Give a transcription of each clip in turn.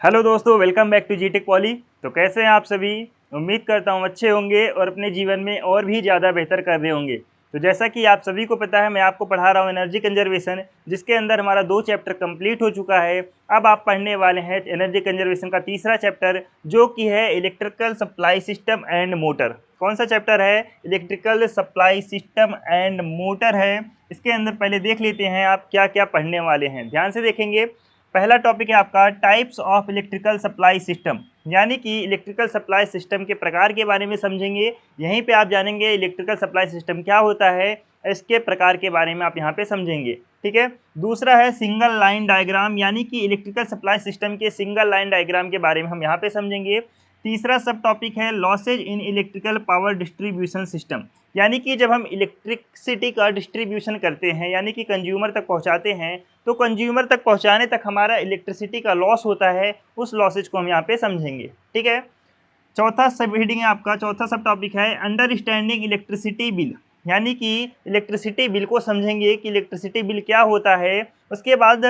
Hello दोस्तों, welcome back to जीटेक poly. तो कैसे हैं आप सभी। उम्मीद करता हूँ अच्छे होंगे और अपने जीवन में और भी ज़्यादा बेहतर कर रहे होंगे। तो जैसा कि आप सभी को पता है, मैं आपको पढ़ा रहा हूँ एनर्जी कंजर्वेशन, जिसके अंदर हमारा 2 चैप्टर कंप्लीट हो चुका है। अब आप पढ़ने वाले हैं एनर्जी कंजर्वेशन का तीसरा चैप्टर, जो कि है electrical supply system and motor. कौन सा चैप्टर है? Electrical supply system and motor है। इसके अंदर पहले देख लेते हैं आप क्या क्या पढ़ने वाले हैं, ध्यान से देखेंगे। पहला टॉपिक है आपका types of electrical supply system, यानी कि इलेक्ट्रिकल सप्लाई सिस्टम के प्रकार के बारे में समझेंगे। यहीं पे आप जानेंगे इलेक्ट्रिकल सप्लाई सिस्टम क्या होता है, इसके प्रकार के बारे में आप यहाँ पे समझेंगे। ठीक है। दूसरा है सिंगल लाइन डायग्राम, यानी कि इलेक्ट्रिकल सप्लाई सिस्टम के सिंगल लाइन डायग्राम के बारे में हम यहाँ पे समझेंगे। तीसरा सब टॉपिक है losses in electrical power distribution system, यानी कि जब हम इलेक्ट्रिसिटी का डिस्ट्रीब्यूशन करते हैं, यानी कि कंज्यूमर तक पहुंचाते हैं, तो कंज्यूमर तक पहुंचाने तक हमारा इलेक्ट्रिसिटी का लॉस होता है, उस लॉसेज को हम यहाँ पे समझेंगे। ठीक है। चौथा सब हेडिंग है आपका, चौथा सब टॉपिक है अंडरस्टैंडिंग इलेक्ट्रिसिटी बिल, यानी कि इलेक्ट्रिसिटी बिल को समझेंगे कि इलेक्ट्रिसिटी बिल क्या होता है। उसके बाद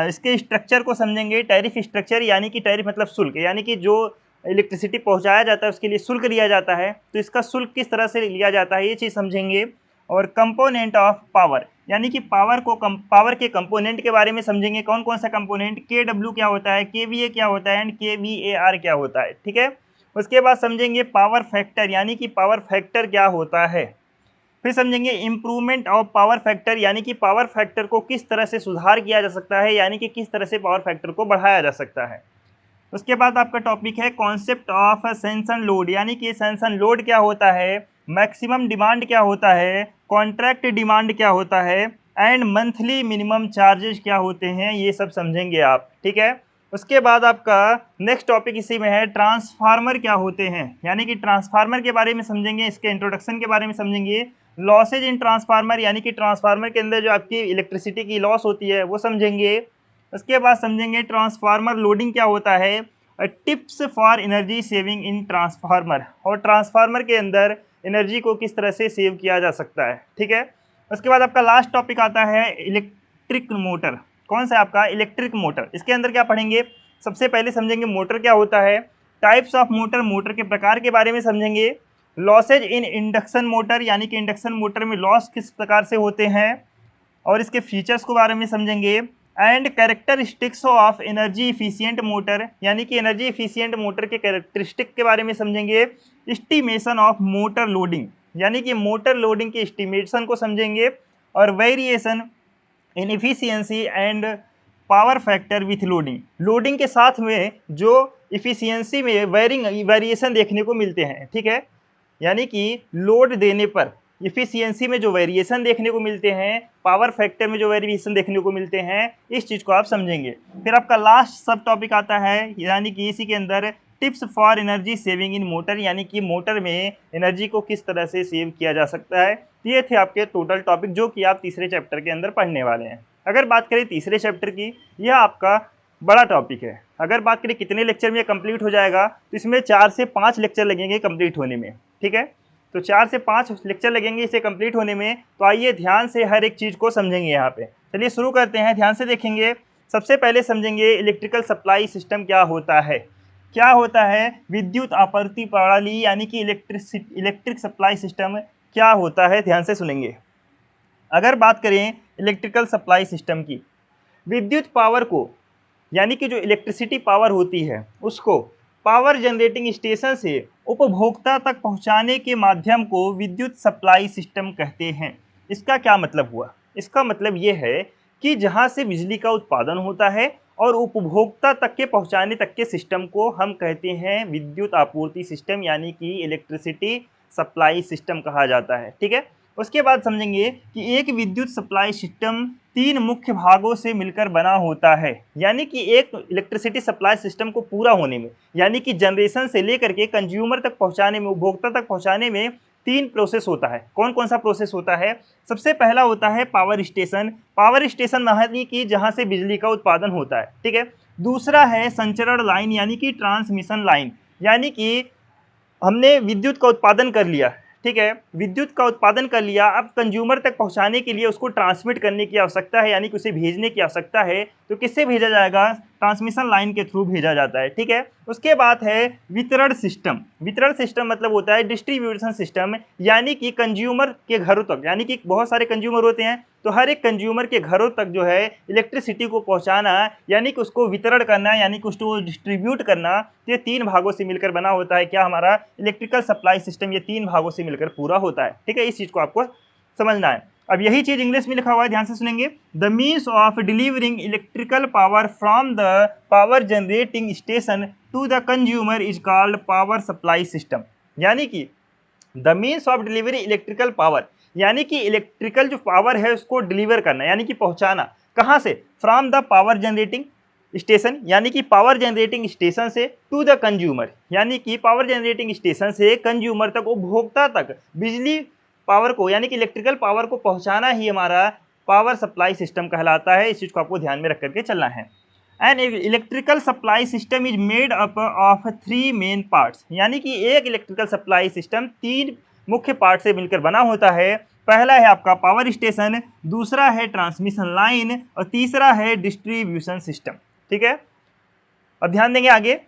इसके स्ट्रक्चर को समझेंगे, टैरिफ स्ट्रक्चर, यानी कि टैरिफ मतलब शुल्क, यानी कि जो इलेक्ट्रिसिटी पहुंचाया जाता है उसके लिए शुल्क लिया जाता है, तो इसका शुल्क किस तरह से लिया जाता है ये चीज़ समझेंगे। और कंपोनेंट ऑफ पावर, यानी कि पावर के कंपोनेंट के बारे में समझेंगे। कौन कौन सा कंपोनेंट, के डब्ल्यू क्या होता है, के वी ए क्या होता है एंड के वी ए आर क्या होता है। ठीक है। उसके बाद समझेंगे पावर फैक्टर, यानी कि पावर फैक्टर क्या होता है। फिर समझेंगे इम्प्रूवमेंट ऑफ पावर फैक्टर, यानी कि पावर फैक्टर को किस तरह से सुधार किया जा सकता है, यानी कि किस तरह से पावर फैक्टर को बढ़ाया जा सकता है। उसके बाद आपका टॉपिक है कॉन्सेप्ट ऑफ सेंसन लोड, यानी कि सेंसन लोड क्या होता है, मैक्सिमम डिमांड क्या होता है, कॉन्ट्रैक्ट डिमांड क्या होता है एंड मंथली मिनिमम चार्जेस क्या होते हैं, ये सब समझेंगे आप। ठीक है। उसके बाद आपका नेक्स्ट टॉपिक इसी में है ट्रांसफार्मर क्या होते हैं, यानी कि ट्रांसफार्मर के बारे में समझेंगे, इसके इंट्रोडक्शन के बारे में समझेंगे। लॉसेज इन ट्रांसफार्मर, यानी कि ट्रांसफार्मर के अंदर जो आपकी इलेक्ट्रिसिटी की लॉस होती है वो समझेंगे। उसके बाद समझेंगे ट्रांसफार्मर लोडिंग क्या होता है, tips for energy saving in transformer, और ट्रांसफार्मर के अंदर एनर्जी को किस तरह से सेव किया जा सकता है। ठीक है। उसके बाद आपका लास्ट टॉपिक आता है इलेक्ट्रिक मोटर। कौन सा आपका इलेक्ट्रिक मोटर, इसके अंदर क्या पढ़ेंगे, सबसे पहले समझेंगे मोटर क्या होता है, टाइप्स ऑफ मोटर, मोटर के प्रकार के बारे में समझेंगे। लॉसेज इन इंडक्शन मोटर, यानी कि इंडक्शन मोटर में लॉस किस प्रकार से होते हैं और इसके फीचर्स के बारे में समझेंगे। And characteristics of energy efficient motor, यानी कि एनर्जी इफिशियंट मोटर के कैरेक्टरिस्टिक के बारे में समझेंगे। एस्टिमेशन ऑफ मोटर लोडिंग, यानी कि मोटर लोडिंग के एस्टिमेशन को समझेंगे। और variation in efficiency and power factor with loading, loading के साथ में जो इफिशियंसी में वेरिएशन देखने को मिलते हैं। ठीक है। यानी कि लोड देने पर इफिशियंसी में जो वेरिएशन देखने को मिलते हैं, पावर फैक्टर में जो वेरिएशन देखने को मिलते हैं, इस चीज़ को आप समझेंगे। फिर आपका लास्ट सब टॉपिक आता है, यानी कि इसी के अंदर tips for energy saving in motor, यानी कि मोटर में एनर्जी को किस तरह से सेव किया जा सकता है। ये थे आपके टोटल टॉपिक जो कि आप तीसरे चैप्टर के अंदर पढ़ने वाले हैं। अगर बात करें तीसरे चैप्टर की, यह आपका बड़ा टॉपिक है। अगर बात करें कितने लेक्चर में कंप्लीट हो जाएगा, तो इसमें 4 से 5 लेक्चर लगेंगे कंप्लीट होने में। ठीक है। तो 4 से 5 लेक्चर लगेंगे इसे कंप्लीट होने में। तो आइए ध्यान से हर एक चीज़ को समझेंगे यहाँ पे। चलिए शुरू करते हैं, ध्यान से देखेंगे। सबसे पहले समझेंगे इलेक्ट्रिकल सप्लाई सिस्टम क्या होता है। क्या होता है विद्युत आपूर्ति प्रणाली, यानी कि इलेक्ट्रिक सप्लाई सिस्टम क्या होता है, ध्यान से सुनेंगे। अगर बात करें इलेक्ट्रिकल सप्लाई सिस्टम की, विद्युत पावर को, यानी कि जो इलेक्ट्रिसिटी पावर होती है उसको पावर जनरेटिंग स्टेशन से उपभोक्ता तक पहुंचाने के माध्यम को विद्युत सप्लाई सिस्टम कहते हैं। इसका क्या मतलब हुआ, इसका मतलब ये है कि जहां से बिजली का उत्पादन होता है और उपभोक्ता तक के पहुंचाने तक के सिस्टम को हम कहते हैं विद्युत आपूर्ति सिस्टम, यानी कि इलेक्ट्रिसिटी सप्लाई सिस्टम कहा जाता है। ठीक है। उसके बाद समझेंगे कि एक विद्युत सप्लाई सिस्टम 3 मुख्य भागों से मिलकर बना होता है, यानी कि एक इलेक्ट्रिसिटी सप्लाई सिस्टम को पूरा होने में, यानी कि जनरेशन से लेकर के कंज्यूमर तक पहुंचाने में, उपभोक्ता तक पहुंचाने में 3 प्रोसेस होता है। कौन कौन सा प्रोसेस होता है? सबसे पहला होता है पावर स्टेशन, पावर स्टेशन यानी कि जहां से बिजली का उत्पादन होता है। ठीक है। दूसरा है संचरण लाइन, यानी कि ट्रांसमिशन लाइन, यानी कि हमने विद्युत का उत्पादन कर लिया। ठीक है। विद्युत का उत्पादन कर लिया, अब कंज्यूमर तक पहुंचाने के लिए उसको ट्रांसमिट करने की आवश्यकता है, यानी कि उसे भेजने की आवश्यकता है। तो किससे भेजा जाएगा? ट्रांसमिशन लाइन के थ्रू भेजा जाता है। ठीक है, उसके बाद है वितरण सिस्टम। वितरण सिस्टम मतलब होता है डिस्ट्रीब्यूशन सिस्टम, यानी कि कंज्यूमर के घरों तक, यानी कि बहुत सारे कंज्यूमर होते हैं तो हर एक कंज्यूमर के घरों तक जो है इलेक्ट्रिसिटी को पहुंचाना, यानी कि उसको वितरण करना, यानी कि उसको डिस्ट्रीब्यूट करना, ये 3 भागों से मिलकर बना होता है। क्या हमारा इलेक्ट्रिकल सप्लाई सिस्टम ये 3 भागों से मिलकर पूरा होता है। ठीक है, इस चीज़ को आपको समझना है। अब यही चीज़ इंग्लिश में लिखा हुआ है, ध्यान से सुनेंगे। The means of delivering electrical power from the power generating station to the consumer is called power supply system. यानी कि the means of delivery electrical power, यानी कि इलेक्ट्रिकल जो पावर है उसको डिलीवर करना, यानी कि पहुंचाना कहाँ से, from the power generating station, यानी कि पावर जनरेटिंग स्टेशन से, टू द कंज्यूमर, यानी कि पावर जनरेटिंग स्टेशन से कंज्यूमर तक, उपभोक्ता तक बिजली पावर को, यानी कि इलेक्ट्रिकल पावर को पहुंचाना ही हमारा पावर सप्लाई सिस्टम कहलाता है। इस चीज़ को आपको ध्यान में रख करके चलना है। An electrical supply system is made up of 3 main parts, यानी कि एक इलेक्ट्रिकल सप्लाई सिस्टम 3 मुख्य पार्ट से मिलकर बना होता है। पहला है आपका पावर स्टेशन, दूसरा है ट्रांसमिशन लाइन और तीसरा है डिस्ट्रीब्यूशन सिस्टम। ठीक है, अब ध्यान देंगे आगे।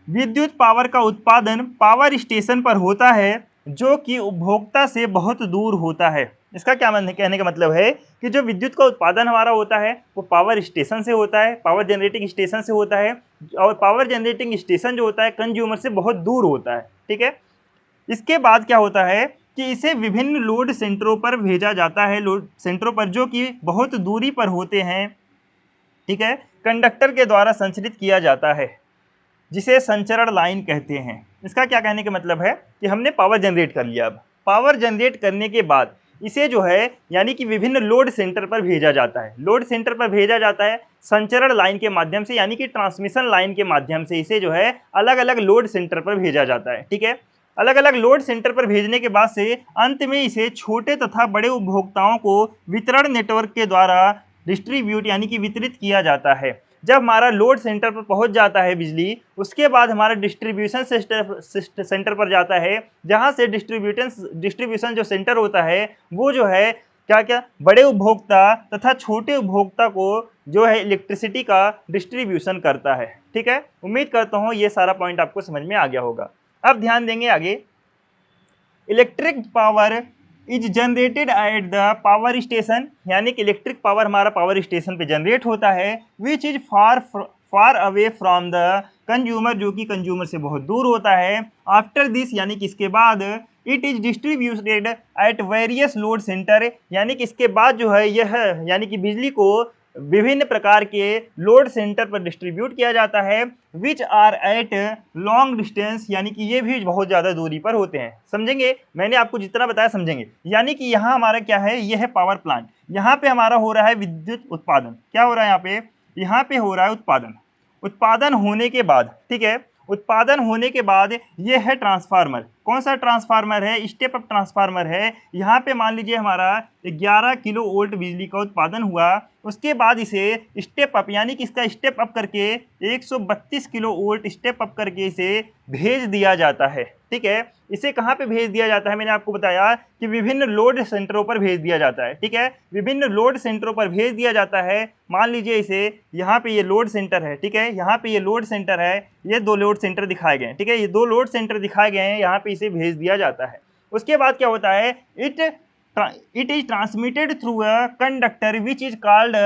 विद्युत पावर का उत्पादन पावर स्टेशन पर होता है जो कि उपभोक्ता से बहुत दूर होता है। इसका क्या कहने का मतलब है कि जो विद्युत का उत्पादन हमारा होता है वो पावर स्टेशन से होता है, पावर जनरेटिंग स्टेशन से होता है, और पावर जनरेटिंग स्टेशन जो होता है कंज्यूमर से बहुत दूर होता है। ठीक है, इसके बाद क्या होता है कि इसे विभिन्न लोड सेंटरों पर भेजा जाता है, लोड सेंटरों पर जो कि बहुत दूरी पर होते हैं। ठीक है, कंडक्टर के द्वारा संचालित किया जाता है, जिसे संचरण लाइन कहते हैं। इसका क्या कहने का मतलब है कि हमने पावर जनरेट कर लिया। अब पावर जनरेट करने के बाद इसे जो है यानी कि विभिन्न लोड सेंटर पर भेजा जाता है। लोड सेंटर पर भेजा जाता है संचरण लाइन के माध्यम से, यानी कि ट्रांसमिशन लाइन के माध्यम से इसे जो है अलग अलग लोड सेंटर पर भेजा जाता है। ठीक है, अलग अलग लोड सेंटर पर भेजने के बाद से अंत में इसे छोटे तथा बड़े उपभोक्ताओं को वितरण नेटवर्क के द्वारा डिस्ट्रीब्यूट, यानी कि वितरित किया जाता है। जब हमारा लोड सेंटर पर पहुंच जाता है बिजली, उसके बाद हमारा डिस्ट्रीब्यूशन सेंटर पर जाता है, जहां से डिस्ट्रीब्यूशन जो सेंटर होता है वो जो है क्या क्या बड़े उपभोक्ता तथा छोटे उपभोक्ता को जो है इलेक्ट्रिसिटी का डिस्ट्रीब्यूशन करता है। ठीक है, उम्मीद करता हूँ ये सारा पॉइंट आपको समझ में आ गया होगा। अब ध्यान देंगे आगे। Electric power is generated at the power station, यानी कि इलेक्ट्रिक पावर हमारा पावर स्टेशन पे जनरेट होता है, which is far away from the consumer, जो कि कंज्यूमर से बहुत दूर होता है। आफ्टर दिस, यानी कि इसके बाद, it is distributed at various load centre, यानी कि इसके बाद जो है यह यानी कि बिजली को विभिन्न प्रकार के लोड सेंटर पर डिस्ट्रीब्यूट किया जाता है, which are at long distance, यानी कि ये भी बहुत ज़्यादा दूरी पर होते हैं। समझेंगे, मैंने आपको जितना बताया समझेंगे। यानी कि यहाँ हमारा क्या है, यह है पावर प्लांट, यहाँ पे हमारा हो रहा है विद्युत उत्पादन। क्या हो रहा है यहाँ पे हो रहा है उत्पादन। उत्पादन होने के बाद, ठीक है, उत्पादन होने के बाद ये है ट्रांसफार्मर। कौन सा ट्रांसफार्मर है, स्टेप अप ट्रांसफार्मर है। यहाँ पे मान लीजिए हमारा 11 किलो वोल्ट बिजली का उत्पादन हुआ, उसके बाद इसे स्टेप अप, यानी कि इसका स्टेप अप करके 132 किलो वोल्ट स्टेप अप करके इसे भेज दिया जाता है। ठीक है, इसे कहाँ पे भेज दिया जाता है, मैंने आपको बताया कि विभिन्न लोड सेंटरों पर भेज दिया जाता है। ठीक है, विभिन्न लोड सेंटरों पर भेज दिया जाता है। मान लीजिए इसे यहाँ पे ये लोड सेंटर है। ठीक है, यहाँ पे ये लोड सेंटर है, ये 2 लोड सेंटर दिखाए गए हैं। ठीक है, ये 2 लोड सेंटर दिखाए गए हैं, यहाँ पे इसे भेज दिया जाता है। उसके बाद क्या होता है, it is transmitted through a conductor which is called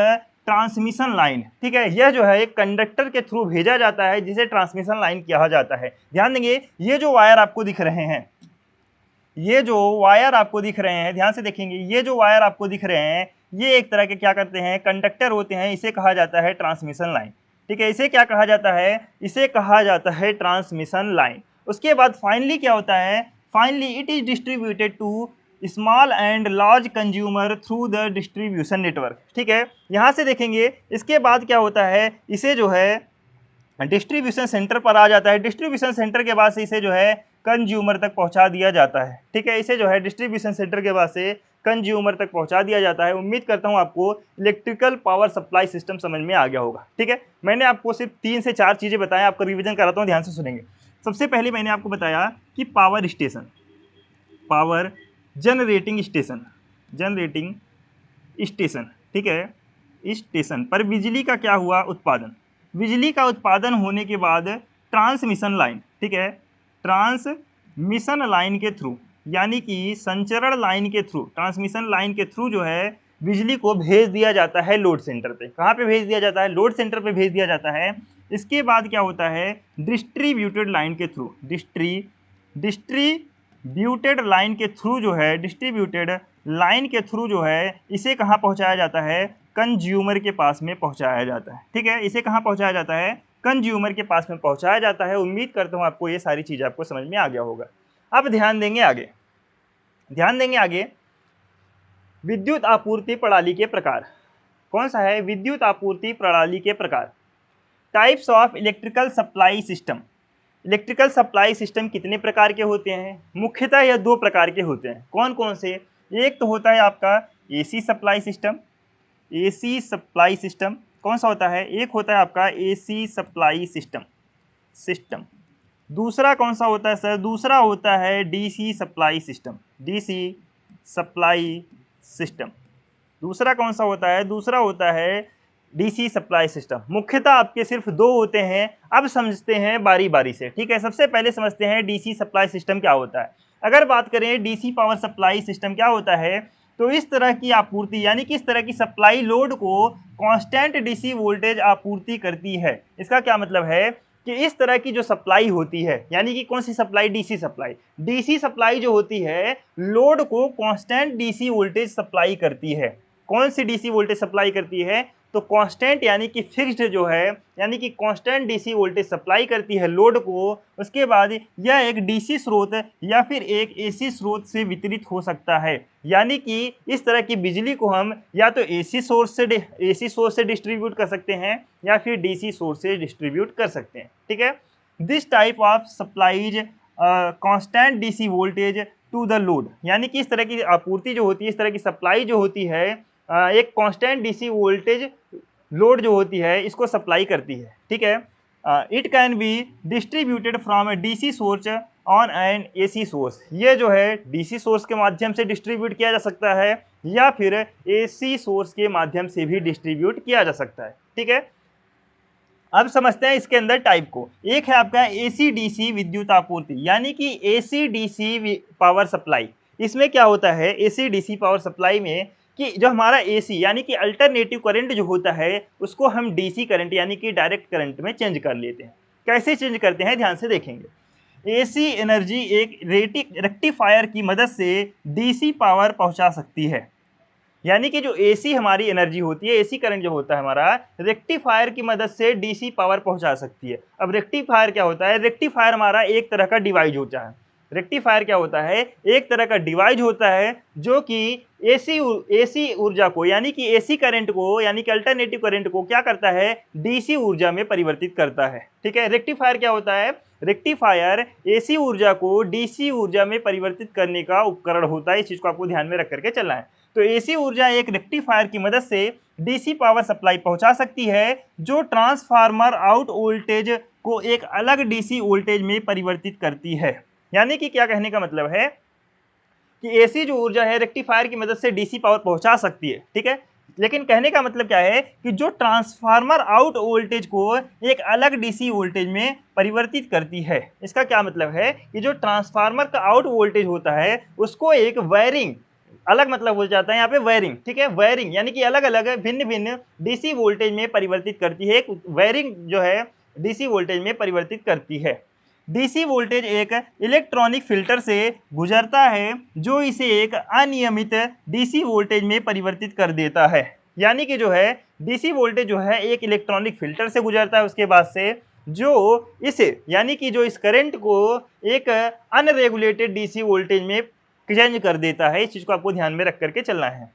transmission line. ठीक है, यह जो है एक कंडक्टर के थ्रू भेजा जाता है जिसे ट्रांसमिशन लाइन कहा जाता है। ध्यान देंगे, ये जो वायर आपको दिख रहे हैं, ये जो वायर आपको दिख रहे हैं, ध्यान से देखेंगे, ये जो वायर आपको दिख रहे हैं ये एक तरह के क्या करते हैं, कंडक्टर होते हैं। इसे कहा जाता है ट्रांसमिशन लाइन। ठीक है, इसे क्या कहा जाता है, इसे कहा जाता है ट्रांसमिशन लाइन। उसके बाद फाइनली क्या होता है, finally it is distributed to small and large consumer through the distribution network. ठीक है, यहाँ से देखेंगे इसके बाद क्या होता है, इसे जो है डिस्ट्रीब्यूशन सेंटर पर आ जाता है। डिस्ट्रीब्यूशन सेंटर के बाद से इसे जो है कंज्यूमर तक पहुंचा दिया जाता है। ठीक है, इसे जो है डिस्ट्रीब्यूशन सेंटर के बाद से कंज्यूमर तक पहुंचा दिया जाता है। उम्मीद करता हूं आपको इलेक्ट्रिकल पावर सप्लाई सिस्टम समझ में आ गया होगा। ठीक है, मैंने आपको सिर्फ 3 से 4 चीज़ें बताएं, आपका रिवीजन कराता हूं, ध्यान से सुनेंगे। सबसे पहले मैंने आपको बताया कि power station, power generating station, generating station, ठीक है, स्टेशन पर बिजली का क्या हुआ, उत्पादन। बिजली का उत्पादन होने के बाद ट्रांसमिशन लाइन, ठीक है, ट्रांसमिशन लाइन के थ्रू, यानी कि संचरण लाइन के थ्रू, ट्रांसमिशन लाइन के थ्रू जो है बिजली को भेज दिया जाता है लोड सेंटर पे। कहाँ पे भेज दिया जाता है? लोड सेंटर पे भेज दिया जाता है। इसके बाद क्या होता है? डिस्ट्रीब्यूटेड लाइन के थ्रू, डिस्ट्रीब्यूटेड लाइन के थ्रू जो है, डिस्ट्रीब्यूटेड लाइन के थ्रू जो है इसे कहाँ पहुँचाया जाता है? कंज्यूमर के पास में पहुँचाया जाता है। ठीक है, इसे कहाँ पहुँचाया जाता है? कंज्यूमर के पास में पहुँचाया जाता है। उम्मीद करता हूँ आपको ये सारी चीज़ आपको समझ में आ गया होगा। अब ध्यान देंगे आगे विद्युत आपूर्ति प्रणाली के प्रकार। कौन सा है? विद्युत आपूर्ति प्रणाली के प्रकार। Types of electrical supply system. Electrical supply system कितने प्रकार के होते हैं? मुख्यतः यह 2 प्रकार के होते हैं। कौन कौन से? एक तो होता है आपका AC supply system. AC supply system कौन सा होता है? एक होता है आपका एसी सप्लाई सिस्टम। दूसरा कौन सा होता है सर? दूसरा होता है DC supply system. DC supply system दूसरा कौन सा होता है? दूसरा होता है डीसी सप्लाई सिस्टम। मुख्यतः आपके सिर्फ 2 होते हैं। अब समझते हैं बारी बारी से, ठीक है। सबसे पहले समझते हैं डीसी सप्लाई सिस्टम क्या होता है। अगर बात करें डीसी पावर सप्लाई सिस्टम क्या होता है, तो इस तरह की आपूर्ति, यानी कि इस तरह की सप्लाई लोड को कांस्टेंट डीसी वोल्टेज आपूर्ति करती है। इसका क्या मतलब है कि इस तरह की जो सप्लाई होती है, यानी कि कौन सी supply? DC supply. DC supply जो होती है लोड को कांस्टेंट डीसी वोल्टेज सप्लाई करती है। कौन सी डीसी वोल्टेज सप्लाई करती है? तो कांस्टेंट यानी कि फिक्स्ड जो है, यानी कि कांस्टेंट डीसी वोल्टेज सप्लाई करती है लोड को। उसके बाद यह एक डीसी स्रोत या फिर एक एसी स्रोत से वितरित हो सकता है। यानी कि इस तरह की बिजली को हम या तो एसी सोर्स से डिस्ट्रीब्यूट कर सकते हैं या फिर डीसी सोर्स से डिस्ट्रीब्यूट कर सकते हैं। ठीक है, this type of supplies constant DC voltage to the load, यानी कि इस तरह की आपूर्ति जो होती है, इस तरह की सप्लाई जो होती है एक कांस्टेंट डीसी वोल्टेज लोड जो होती है इसको सप्लाई करती है। ठीक है, it can be distributed from A DC source on an AC source. ये जो है डीसी सोर्स के माध्यम से डिस्ट्रीब्यूट किया जा सकता है या फिर एसी सोर्स के माध्यम से भी डिस्ट्रीब्यूट किया जा सकता है। ठीक है, अब समझते हैं इसके अंदर टाइप को। एक है आपका एसी डीसी विद्युत आपूर्ति, यानी कि एसी डीसी पावर सप्लाई। इसमें क्या होता है एसी डीसी पावर सप्लाई में कि जो हमारा एसी यानी कि अल्टरनेटिव करंट जो होता है उसको हम डीसी करंट यानी कि डायरेक्ट करंट में चेंज कर लेते हैं। कैसे चेंज करते हैं ध्यान से देखेंगे। एसी एनर्जी एक रेक्टिफायर की मदद से डीसी पावर पहुंचा सकती है। यानी कि जो एसी हमारी एनर्जी होती है, एसी करंट जो होता है हमारा, रेक्टिफायर की मदद से डीसी पावर पहुंचा सकती है। अब रेक्टिफायर क्या होता है? रेक्टिफायर हमारा एक तरह का डिवाइस होता है। रेक्टिफायर क्या होता है? एक तरह का डिवाइस होता है जो कि एसी ऊर्जा को यानी कि एसी करंट को यानी कि अल्टरनेटिव करंट को क्या करता है? डीसी ऊर्जा में परिवर्तित करता है। ठीक है, रेक्टिफायर क्या होता है? रेक्टिफायर एसी ऊर्जा को डीसी ऊर्जा में परिवर्तित करने का उपकरण होता है। इस चीज को आपको ध्यान में रख करके चलना है। तो एसी ऊर्जा एक रेक्टिफायर की मदद से डीसी पावर सप्लाई पहुंचा सकती है जो ट्रांसफार्मर आउट वोल्टेज को एक अलग डीसी वोल्टेज में परिवर्तित करती है। यानी कि क्या कहने का मतलब है कि एसी जो ऊर्जा है रेक्टिफायर की मदद से डीसी पावर पहुंचा सकती है। ठीक है, लेकिन कहने का मतलब क्या है कि जो ट्रांसफार्मर आउट वोल्टेज को एक अलग डीसी वोल्टेज में परिवर्तित करती है। इसका क्या मतलब है कि जो ट्रांसफार्मर का आउट वोल्टेज होता है उसको एक वायरिंग, अलग मतलब बोल जाता है यहाँ पे वायरिंग। ठीक है, वायरिंग यानी कि अलग अलग भिन्न भिन्न डीसी वोल्टेज में परिवर्तित करती है। एक वायरिंग जो है डीसी वोल्टेज में परिवर्तित करती है। डीसी वोल्टेज एक इलेक्ट्रॉनिक फिल्टर से गुजरता है जो इसे एक अनियमित डीसी वोल्टेज में परिवर्तित कर देता है। यानी कि जो है डीसी वोल्टेज जो है एक इलेक्ट्रॉनिक फिल्टर से गुजरता है उसके बाद से, जो इसे यानी कि जो इस करंट को एक अनरेगुलेटेड डीसी वोल्टेज में चेंज कर देता है। इस चीज को आपको ध्यान में रख करके चलना है।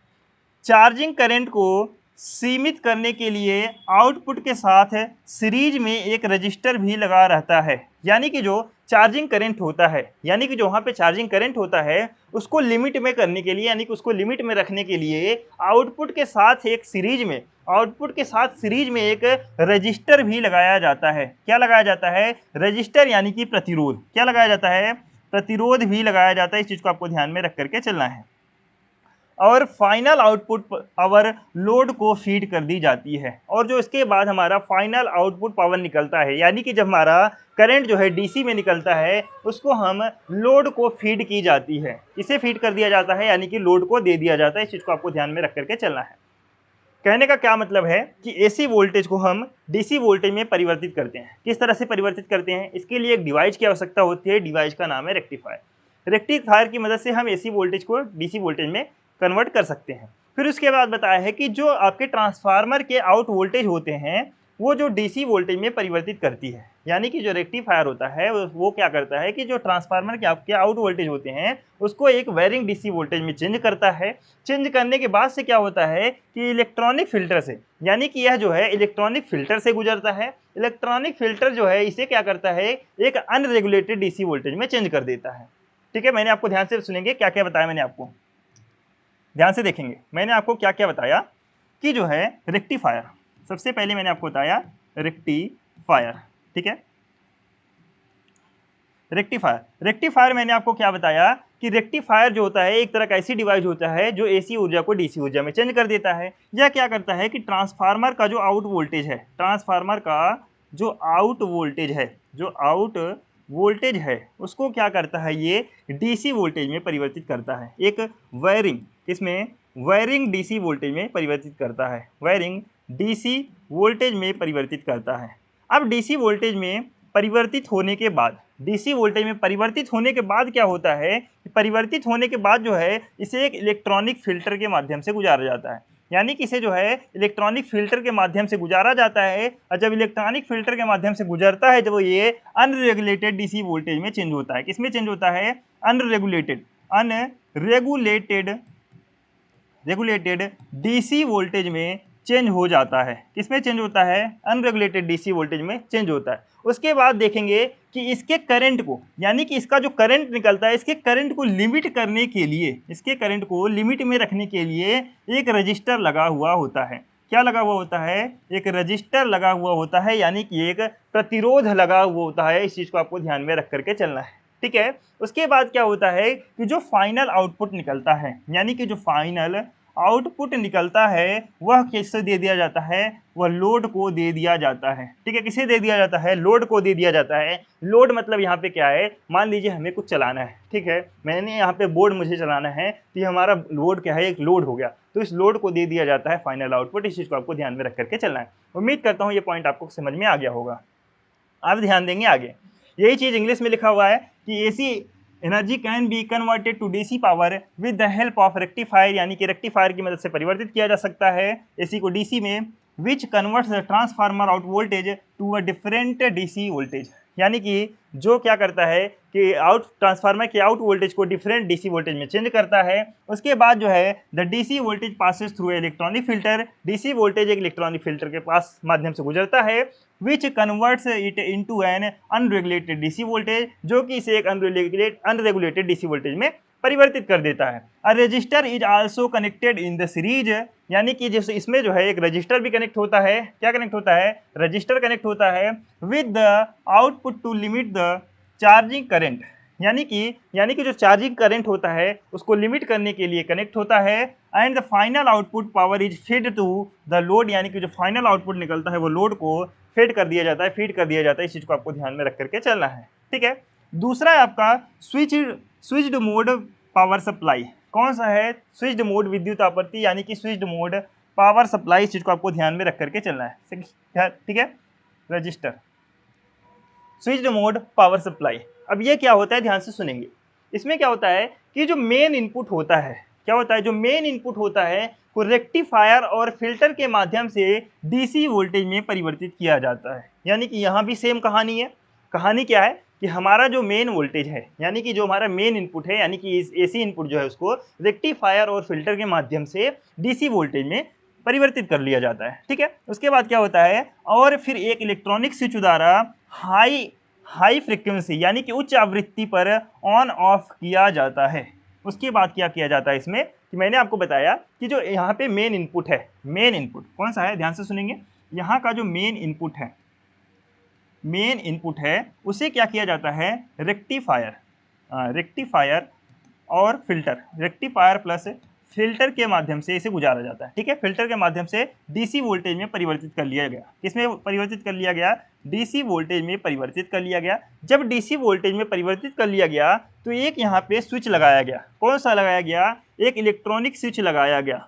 चार्जिंग करंट को सीमित करने के लिए आउटपुट के साथ सीरीज में एक रजिस्टर भी लगा रहता है। यानी कि जो चार्जिंग करंट होता है, यानी कि जो वहाँ पे चार्जिंग करंट होता है उसको लिमिट में करने के लिए, यानी कि उसको लिमिट में रखने के लिए आउटपुट के साथ एक सीरीज में एक रजिस्टर भी लगाया जाता है। क्या लगाया जाता है? रजिस्टर यानी कि प्रतिरोध। क्या लगाया जाता है? प्रतिरोध भी लगाया जाता है। इस चीज को आपको ध्यान में रख करके चलना है। और फाइनल आउटपुट पावर लोड को फीड कर दी जाती है। और जो इसके बाद हमारा फाइनल आउटपुट पावर निकलता है, यानी कि जब हमारा करंट जो है डीसी में निकलता है, उसको हम लोड को फीड की जाती है। इसे फीड कर दिया जाता है, यानी कि लोड को दे दिया जाता है। इस चीज़ को आपको ध्यान में रख करके चलना है। कहने का क्या मतलब है कि एसी वोल्टेज को हम डीसी वोल्टेज में परिवर्तित करते हैं। किस तरह से परिवर्तित करते हैं? इसके लिए एक डिवाइस की आवश्यकता होती है। डिवाइस का नाम है रेक्टिफायर। रेक्टिफायर की मदद से हम एसी वोल्टेज को डीसी वोल्टेज में कन्वर्ट कर सकते हैं। फिर उसके बाद बताया है कि जो आपके ट्रांसफार्मर के आउट वोल्टेज होते हैं, वो जो डीसी वोल्टेज में परिवर्तित करती है। यानी कि जो रेक्टिफायर होता है वो क्या करता है कि जो ट्रांसफार्मर के आपके आउट वोल्टेज होते हैं, उसको एक वेरिंग डीसी वोल्टेज में चेंज करता है। चेंज करने के बाद से क्या होता है कि इलेक्ट्रॉनिक फिल्टर से, यानी कि यह जो है इलेक्ट्रॉनिक फिल्टर से गुजरता है। इलेक्ट्रॉनिक फिल्टर जो है इसे क्या करता है, एक अनरेगुलेटेड डीसी वोल्टेज में चेंज कर देता है। ठीक है, मैंने आपको ध्यान से सुनेंगे क्या क्या बताया मैंने आपको, ध्यान से देखेंगे मैंने आपको क्या क्या बताया कि जो है रेक्टिफायर। सबसे पहले मैंने आपको बताया रेक्टिफायर। ठीक है, रेक्टिफायर मैंने आपको क्या बताया कि रेक्टिफायर जो होता है एक तरह का ऐसी डिवाइस होता है जो एसी ऊर्जा को डीसी ऊर्जा में चेंज कर देता है। यह क्या करता है कि ट्रांसफार्मर का जो आउट वोल्टेज है, ट्रांसफार्मर का जो आउट वोल्टेज है, जो आउट वोल्टेज है, उसको क्या करता है, ये डीसी वोल्टेज में परिवर्तित करता है। एक वायरिंग, किसमें? वायरिंग डीसी वोल्टेज में परिवर्तित करता है। वायरिंग डीसी वोल्टेज में परिवर्तित करता है। अब डीसी वोल्टेज में परिवर्तित होने के बाद, डीसी वोल्टेज में परिवर्तित होने के बाद क्या होता है, परिवर्तित होने के बाद जो है इसे एक इलेक्ट्रॉनिक फिल्टर के माध्यम से गुजारा जाता है। यानी कि इसे जो है इलेक्ट्रॉनिक फिल्टर के माध्यम से गुजारा जाता है। और जब इलेक्ट्रॉनिक फिल्टर के माध्यम से गुजरता है, जब ये अनरेगुलेटेड डीसी वोल्टेज में चेंज होता है। किसमें चेंज होता है? अनरेगुलेटेड डीसी वोल्टेज में चेंज हो जाता है। किसमें चेंज होता है? अनरेगुलेटेड डीसी वोल्टेज में चेंज होता है। उसके बाद देखेंगे कि इसके करंट को, यानी कि इसका जो करंट निकलता है, इसके करंट को लिमिट करने के लिए, इसके करंट को लिमिट में रखने के लिए एक रजिस्टर लगा हुआ होता है। क्या लगा हुआ होता है? एक रजिस्टर लगा हुआ होता है, यानी कि एक प्रतिरोध लगा हुआ होता है। इस चीज को आपको ध्यान में रख करके चलना है। ठीक है, उसके बाद क्या होता है कि जो फाइनल आउटपुट निकलता है, यानी कि जो फाइनल आउटपुट निकलता है, वह किससे दे दिया जाता है? वह लोड को दे दिया जाता है। ठीक है, किसे दे दिया जाता है? लोड को दे दिया जाता है। लोड मतलब यहाँ पे क्या है, मान लीजिए हमें कुछ चलाना है। ठीक है, मैंने यहाँ पे बोर्ड मुझे चलाना है, तो ये हमारा लोड क्या है, एक लोड हो गया, तो इस लोड को दे दिया जाता है फाइनल आउटपुट। इस चीज़ को आपको ध्यान में रख करके चलना है। उम्मीद करता हूँ ये पॉइंट आपको समझ में आ गया होगा। आप ध्यान देंगे आगे, यही चीज़ इंग्लिश में लिखा हुआ है कि AC energy can be converted to DC power with the help of rectifier, यानी कि रेक्टिफायर की मदद से परिवर्तित किया जा सकता है एसी को डीसी में, which converts the transformer out voltage to a different DC voltage. यानी कि जो क्या करता है कि आउट ट्रांसफार्मर के आउट वोल्टेज को डिफरेंट डीसी वोल्टेज में चेंज करता है। उसके बाद जो है the DC voltage passes through electronic filter, DC voltage एक इलेक्ट्रॉनिक फिल्टर के पास माध्यम से गुजरता है, which converts it into an unregulated DC voltage, जो कि इसे एक अनरेगुलेटेड डीसी वोल्टेज में परिवर्तित कर देता है। A resistor is also connected in the series, यानी कि जैसे इसमें जो है एक रजिस्टर भी कनेक्ट होता है। क्या कनेक्ट होता है? रजिस्टर कनेक्ट होता है with the output to limit the charging current, यानी कि जो चार्जिंग करंट होता है उसको लिमिट करने के लिए कनेक्ट होता है। And the final output power is feed to the load, यानी कि जो फाइनल आउटपुट निकलता है वो लोड को फीड कर दिया जाता है, फीड कर दिया जाता है। इस चीज को आपको ध्यान में रख करके चलना है। ठीक है, दूसरा है आपका स्विच्ड मोड पावर सप्लाई। कौन सा है? स्विच्ड मोड विद्युत आपूर्ति, यानी कि स्विच्ड मोड पावर सप्लाई। इस चीज को आपको ध्यान में रख करके चलना है। ठीक है, register, switched mode power supply. अब ये क्या होता है, ध्यान से सुनेंगे। इसमें क्या होता है कि जो मेन इनपुट होता है, क्या होता है, जो मेन इनपुट होता है को रेक्टिफायर और फिल्टर के माध्यम से डीसी वोल्टेज में परिवर्तित किया जाता है। यानी कि यहाँ भी सेम कहानी है। कहानी क्या है कि हमारा जो मेन वोल्टेज है, यानी कि जो हमारा मेन इनपुट है, यानी कि एसी इनपुट जो है उसको रेक्टिफायर और फिल्टर के माध्यम से डीसी वोल्टेज में परिवर्तित कर लिया जाता है। ठीक है, उसके बाद क्या होता है, और फिर एक इलेक्ट्रॉनिक स्विच द्वारा हाई फ्रीक्वेंसी, यानी कि उच्च आवृत्ति पर ऑन ऑफ किया जाता है। उसके बाद क्या किया जाता है इसमें कि मैंने आपको बताया कि जो यहाँ पे मेन इनपुट है, मेन इनपुट कौन सा है, ध्यान से सुनेंगे। यहाँ का जो मेन इनपुट है, मेन इनपुट है, उसे क्या किया जाता है, रेक्टिफायर और फिल्टर, रेक्टिफायर प्लस फिल्टर के माध्यम से इसे गुजारा जाता है। ठीक है, फिल्टर के माध्यम से डीसी वोल्टेज में परिवर्तित कर लिया गया। किसमें परिवर्तित कर लिया गया? डीसी वोल्टेज में परिवर्तित कर लिया गया। जब डीसी वोल्टेज में परिवर्तित कर लिया गया तो एक यहाँ पे स्विच लगाया गया। कौन सा लगाया गया? एक इलेक्ट्रॉनिक स्विच लगाया गया।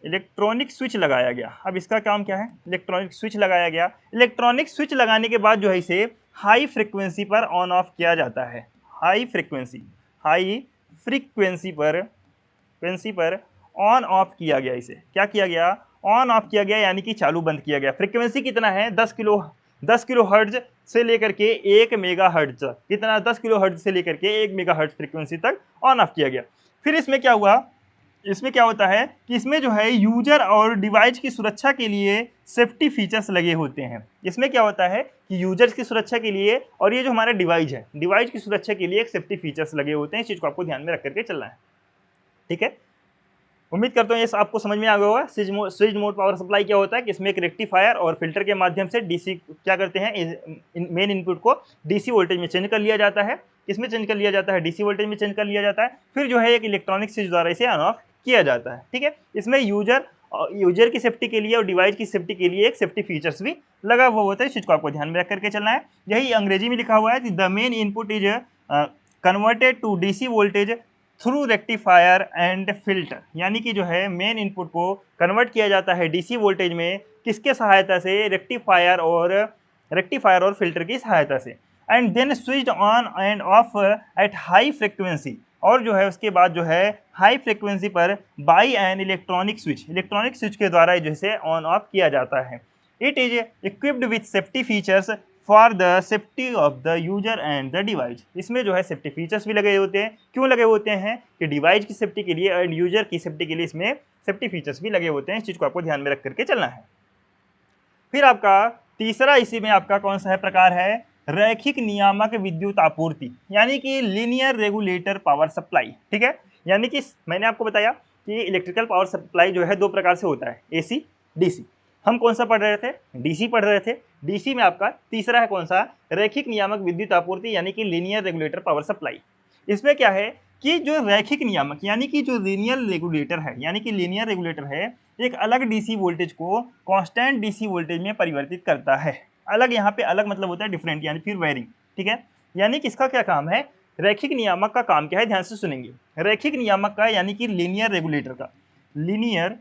इलेक्ट्रॉनिक स्विच लगाया गया। अब इसका काम क्या है? इलेक्ट्रॉनिक स्विच लगाया गया। इलेक्ट्रॉनिक स्विच लगाने के बाद जो है इसे हाई फ्रीक्वेंसी पर ऑन ऑफ किया जाता है। हाई फ्रीक्वेंसी पर ऑन ऑफ किया गया। इसे क्या किया गया? ऑन ऑफ किया गया, यानी कि चालू बंद किया गया। फ्रीक्वेंसी कितना है? 10 किलो हर्ट्ज से लेकर के 1 मेगा हर्ट्ज। कितना? 10 किलो हर्ट्ज से लेकर के 1 मेगा हर्ट्ज फ्रीक्वेंसी तक ऑन ऑफ किया गया। फिर इसमें क्या हुआ? इसमें क्या होता है कि इसमें जो है यूजर और डिवाइस की सुरक्षा के लिए सेफ्टी फीचर्स लगे होते हैं। इसमें क्या होता है कि यूजर्स की सुरक्षा के लिए और ये जो हमारा डिवाइस है, डिवाइस की सुरक्षा के लिए एक सेफ्टी फीचर्स लगे होते हैं। इस चीज को आपको ध्यान में रख करके चलना है। ठीक है, उम्मीद करता हूँ ये आपको समझ में आ गया होगा। स्विच मोड पावर सप्लाई क्या होता है कि इसमें एक रेक्टिफायर और फिल्टर के माध्यम से डीसी क्या करते हैं, मेन इनपुट को डीसी वोल्टेज में चेंज कर लिया जाता है। किसमें चेंज कर लिया जाता है? डीसी वोल्टेज में चेंज कर लिया जाता है। फिर जो है एक इलेक्ट्रॉनिक स्विच द्वारा इसे ऑन ऑफ किया जाता है। ठीक है, इसमें यूजर की सेफ्टी के लिए और डिवाइस की सेफ्टी के लिए एक सेफ्टी फीचर्स भी लगा हुआ होता है। इस चीज को आपको ध्यान में रख करके चलना है। यही अंग्रेजी में लिखा हुआ है, the main input is converted to DC voltage through rectifier and filter. यानी कि जो है मेन इनपुट को कन्वर्ट किया जाता है डीसी वोल्टेज में किसके सहायता से? रेक्टिफायर और फिल्टर की सहायता से। And then switched on and off at high frequency, और जो है उसके बाद जो है हाई फ्रिक्वेंसी पर बाई एन इलेक्ट्रॉनिक स्विच के द्वारा जो है ऑन ऑफ किया जाता है। It is equipped with safety features for the safety of the user and the device. इसमें जो है सेफ्टी फीचर्स भी लगे होते हैं। क्यों लगे होते हैं? कि डिवाइस की सेफ्टी के लिए एंड यूजर की सेफ्टी के लिए इसमें सेफ्टी फीचर्स भी लगे होते हैं। इस चीज को आपको ध्यान में रख करके चलना है। फिर आपका तीसरा इसी में आपका कौन सा है प्रकार है? रैखिक नियामक विद्युत आपूर्ति, यानी कि लीनियर रेगुलेटर पावर सप्लाई। ठीक है, यानी कि मैंने आपको बताया कि इलेक्ट्रिकल पावर सप्लाई जो है दो प्रकार से होता है, एसी, डीसी। हम कौन सा पढ़ रहे थे? डीसी पढ़ रहे थे। डीसी में आपका तीसरा है कौन सा? रैखिक नियामक विद्युत आपूर्ति, यानी कि लीनियर रेगुलेटर पावर सप्लाई। इसमें क्या है कि जो रैखिक नियामक यानी कि जो लीनियर रेगुलेटर है, यानी कि लीनियर रेगुलेटर है, एक अलग डीसी वोल्टेज को कांस्टेंट डीसी वोल्टेज में परिवर्तित करता है। अलग, यहाँ पे अलग मतलब होता है डिफरेंट, यानी फिर वेरिंग। ठीक है, यानी कि इसका क्या काम है? रैखिक नियामक का काम क्या है? ध्यान से सुनेंगे। रैखिक नियामक का यानी कि लीनियर रेगुलेटर का, लीनियर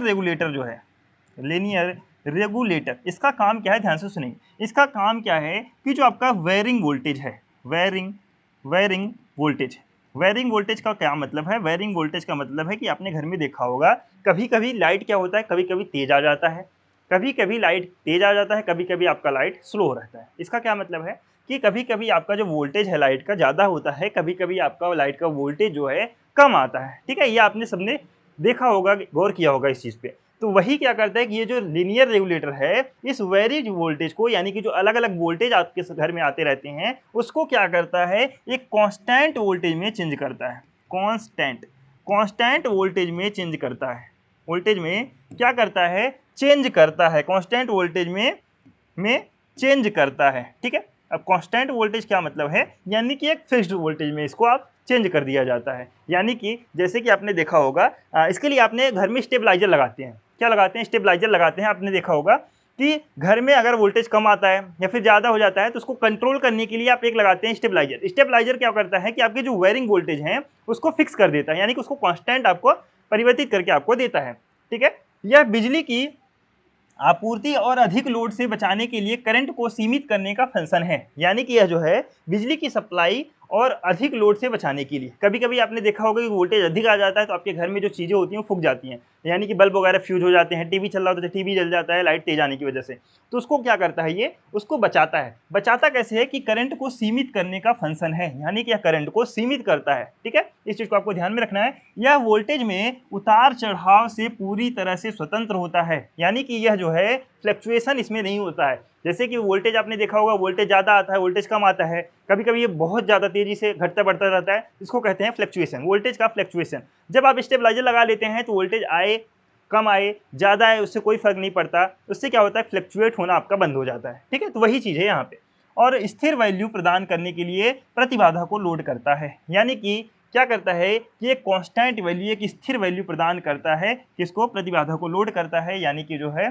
रेगुलेटर जो है, लीनियर रेगुलेटर, इसका काम क्या है? ध्यान से सुनेंगे। इसका काम क्या है कि जो आपका वेरिंग वोल्टेज है, वेरिंग वोल्टेज का क्या मतलब है? वेरिंग वोल्टेज का मतलब है कि आपने घर में देखा होगा कभी कभी लाइट क्या होता है, कभी कभी तेज आ जाता है, कभी कभी लाइट तेज आ जाता है, कभी कभी आपका लाइट स्लो रहता है। इसका क्या मतलब है कि कभी कभी आपका जो वोल्टेज है लाइट का ज़्यादा होता है, कभी कभी आपका लाइट का वोल्टेज जो है कम आता है। ठीक है, ये आपने सबने देखा होगा, गौर किया होगा इस चीज़ पे। तो वही क्या करता है कि ये जो लीनियर रेगुलेटर है, इस वेरिड वोल्टेज को, यानी कि जो अलग अलग वोल्टेज आपके घर में आते रहते हैं, उसको क्या करता है? एक कांस्टेंट वोल्टेज में चेंज करता है। कांस्टेंट वोल्टेज में चेंज करता है। वोल्टेज में क्या करता है? चेंज करता है। कांस्टेंट वोल्टेज में चेंज करता है। ठीक है, अब कांस्टेंट वोल्टेज क्या मतलब है? यानी कि एक फिक्स्ड वोल्टेज में इसको आप चेंज कर दिया जाता है। यानी कि जैसे कि आपने देखा होगा, इसके लिए आपने घर में स्टेबलाइजर लगाते हैं। क्या लगाते हैं? स्टेबलाइजर लगाते हैं। आपने देखा होगा कि घर में अगर वोल्टेज कम आता है या फिर ज़्यादा हो जाता है तो उसको कंट्रोल करने के लिए आप एक लगाते हैं स्टेबलाइजर। स्टेबलाइजर क्या करता है कि आपके जो वेरिंग वोल्टेज हैं उसको फिक्स कर देता है, यानी कि उसको कांस्टेंट आपको परिवर्तित करके आपको देता है। ठीक है, यह बिजली की आपूर्ति और अधिक लोड से बचाने के लिए करंट को सीमित करने का फंक्शन है। यानी कि यह जो है बिजली की सप्लाई और अधिक लोड से बचाने के लिए, कभी कभी आपने देखा होगा कि वोल्टेज अधिक आ जाता है तो आपके घर में जो चीज़ें होती हैं वो फूक जाती हैं, यानी कि बल्ब वगैरह फ्यूज हो जाते हैं, टीवी चल रहा होता है टीवी जल जाता है लाइट तेज आने की वजह से। तो उसको क्या करता है? ये उसको बचाता है। बचाता कैसे है कि करंट को सीमित करने का फंक्शन है, यानी कि यह करंट को सीमित करता है। ठीक है, इस चीज़ को आपको ध्यान में रखना है। यह वोल्टेज में उतार चढ़ाव से पूरी तरह से स्वतंत्र होता है, यानी कि यह जो है फ्लक्चुएशन इसमें नहीं होता है। जैसे कि वोल्टेज आपने देखा होगा, वोल्टेज ज़्यादा आता है, वोल्टेज कम आता है, कभी कभी ये बहुत ज़्यादा तेजी से घटता बढ़ता रहता है, इसको कहते हैं फ्लक्चुएशन, वोल्टेज का फ्लक्चुएशन। जब आप स्टेबलाइजर लगा लेते हैं तो वोल्टेज आए, कम आए, ज़्यादा आए, उससे कोई फर्क नहीं पड़ता। उससे क्या होता है? फ्लक्चुएट होना आपका बंद हो जाता है। ठीक है, तो वही चीज़ है यहाँ पे। और स्थिर वैल्यू प्रदान करने के लिए प्रतिबाधा को लोड करता है। यानी कि क्या करता है कि एक कांस्टेंट वैल्यू, एक स्थिर वैल्यू प्रदान करता है, किसको? प्रतिबाधा को लोड करता है। यानी कि जो है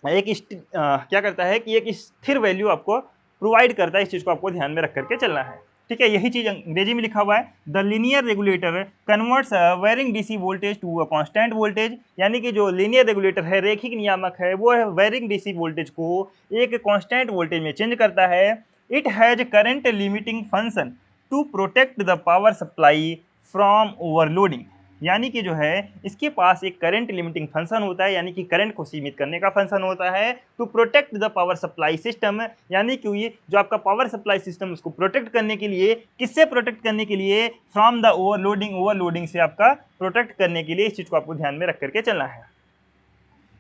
क्या करता है कि एक स्थिर वैल्यू आपको प्रोवाइड करता है। इस चीज को आपको ध्यान में रख करके चलना है, ठीक है। यही चीज अंग्रेजी में लिखा हुआ है, the linear regulator converts varying DC voltage to a constant voltage. यानी कि जो लीनियर रेगुलेटर है, रेखिक नियामक है, वो वेरिंग डीसी वोल्टेज को एक कांस्टेंट वोल्टेज में चेंज करता है। It has current limiting function to protect the power supply from overloading. यानी कि जो है इसके पास एक करंट लिमिटिंग फंक्शन होता है, यानी कि करंट को सीमित करने का फंक्शन होता है, to protect the power supply system. यानी कि ये जो आपका पावर सप्लाई सिस्टम, उसको प्रोटेक्ट करने के लिए, किससे प्रोटेक्ट करने के लिए? फ्रॉम द ओवरलोडिंग, ओवरलोडिंग से आपका प्रोटेक्ट करने के लिए। इस चीज को आपको ध्यान में रख करके चलना है।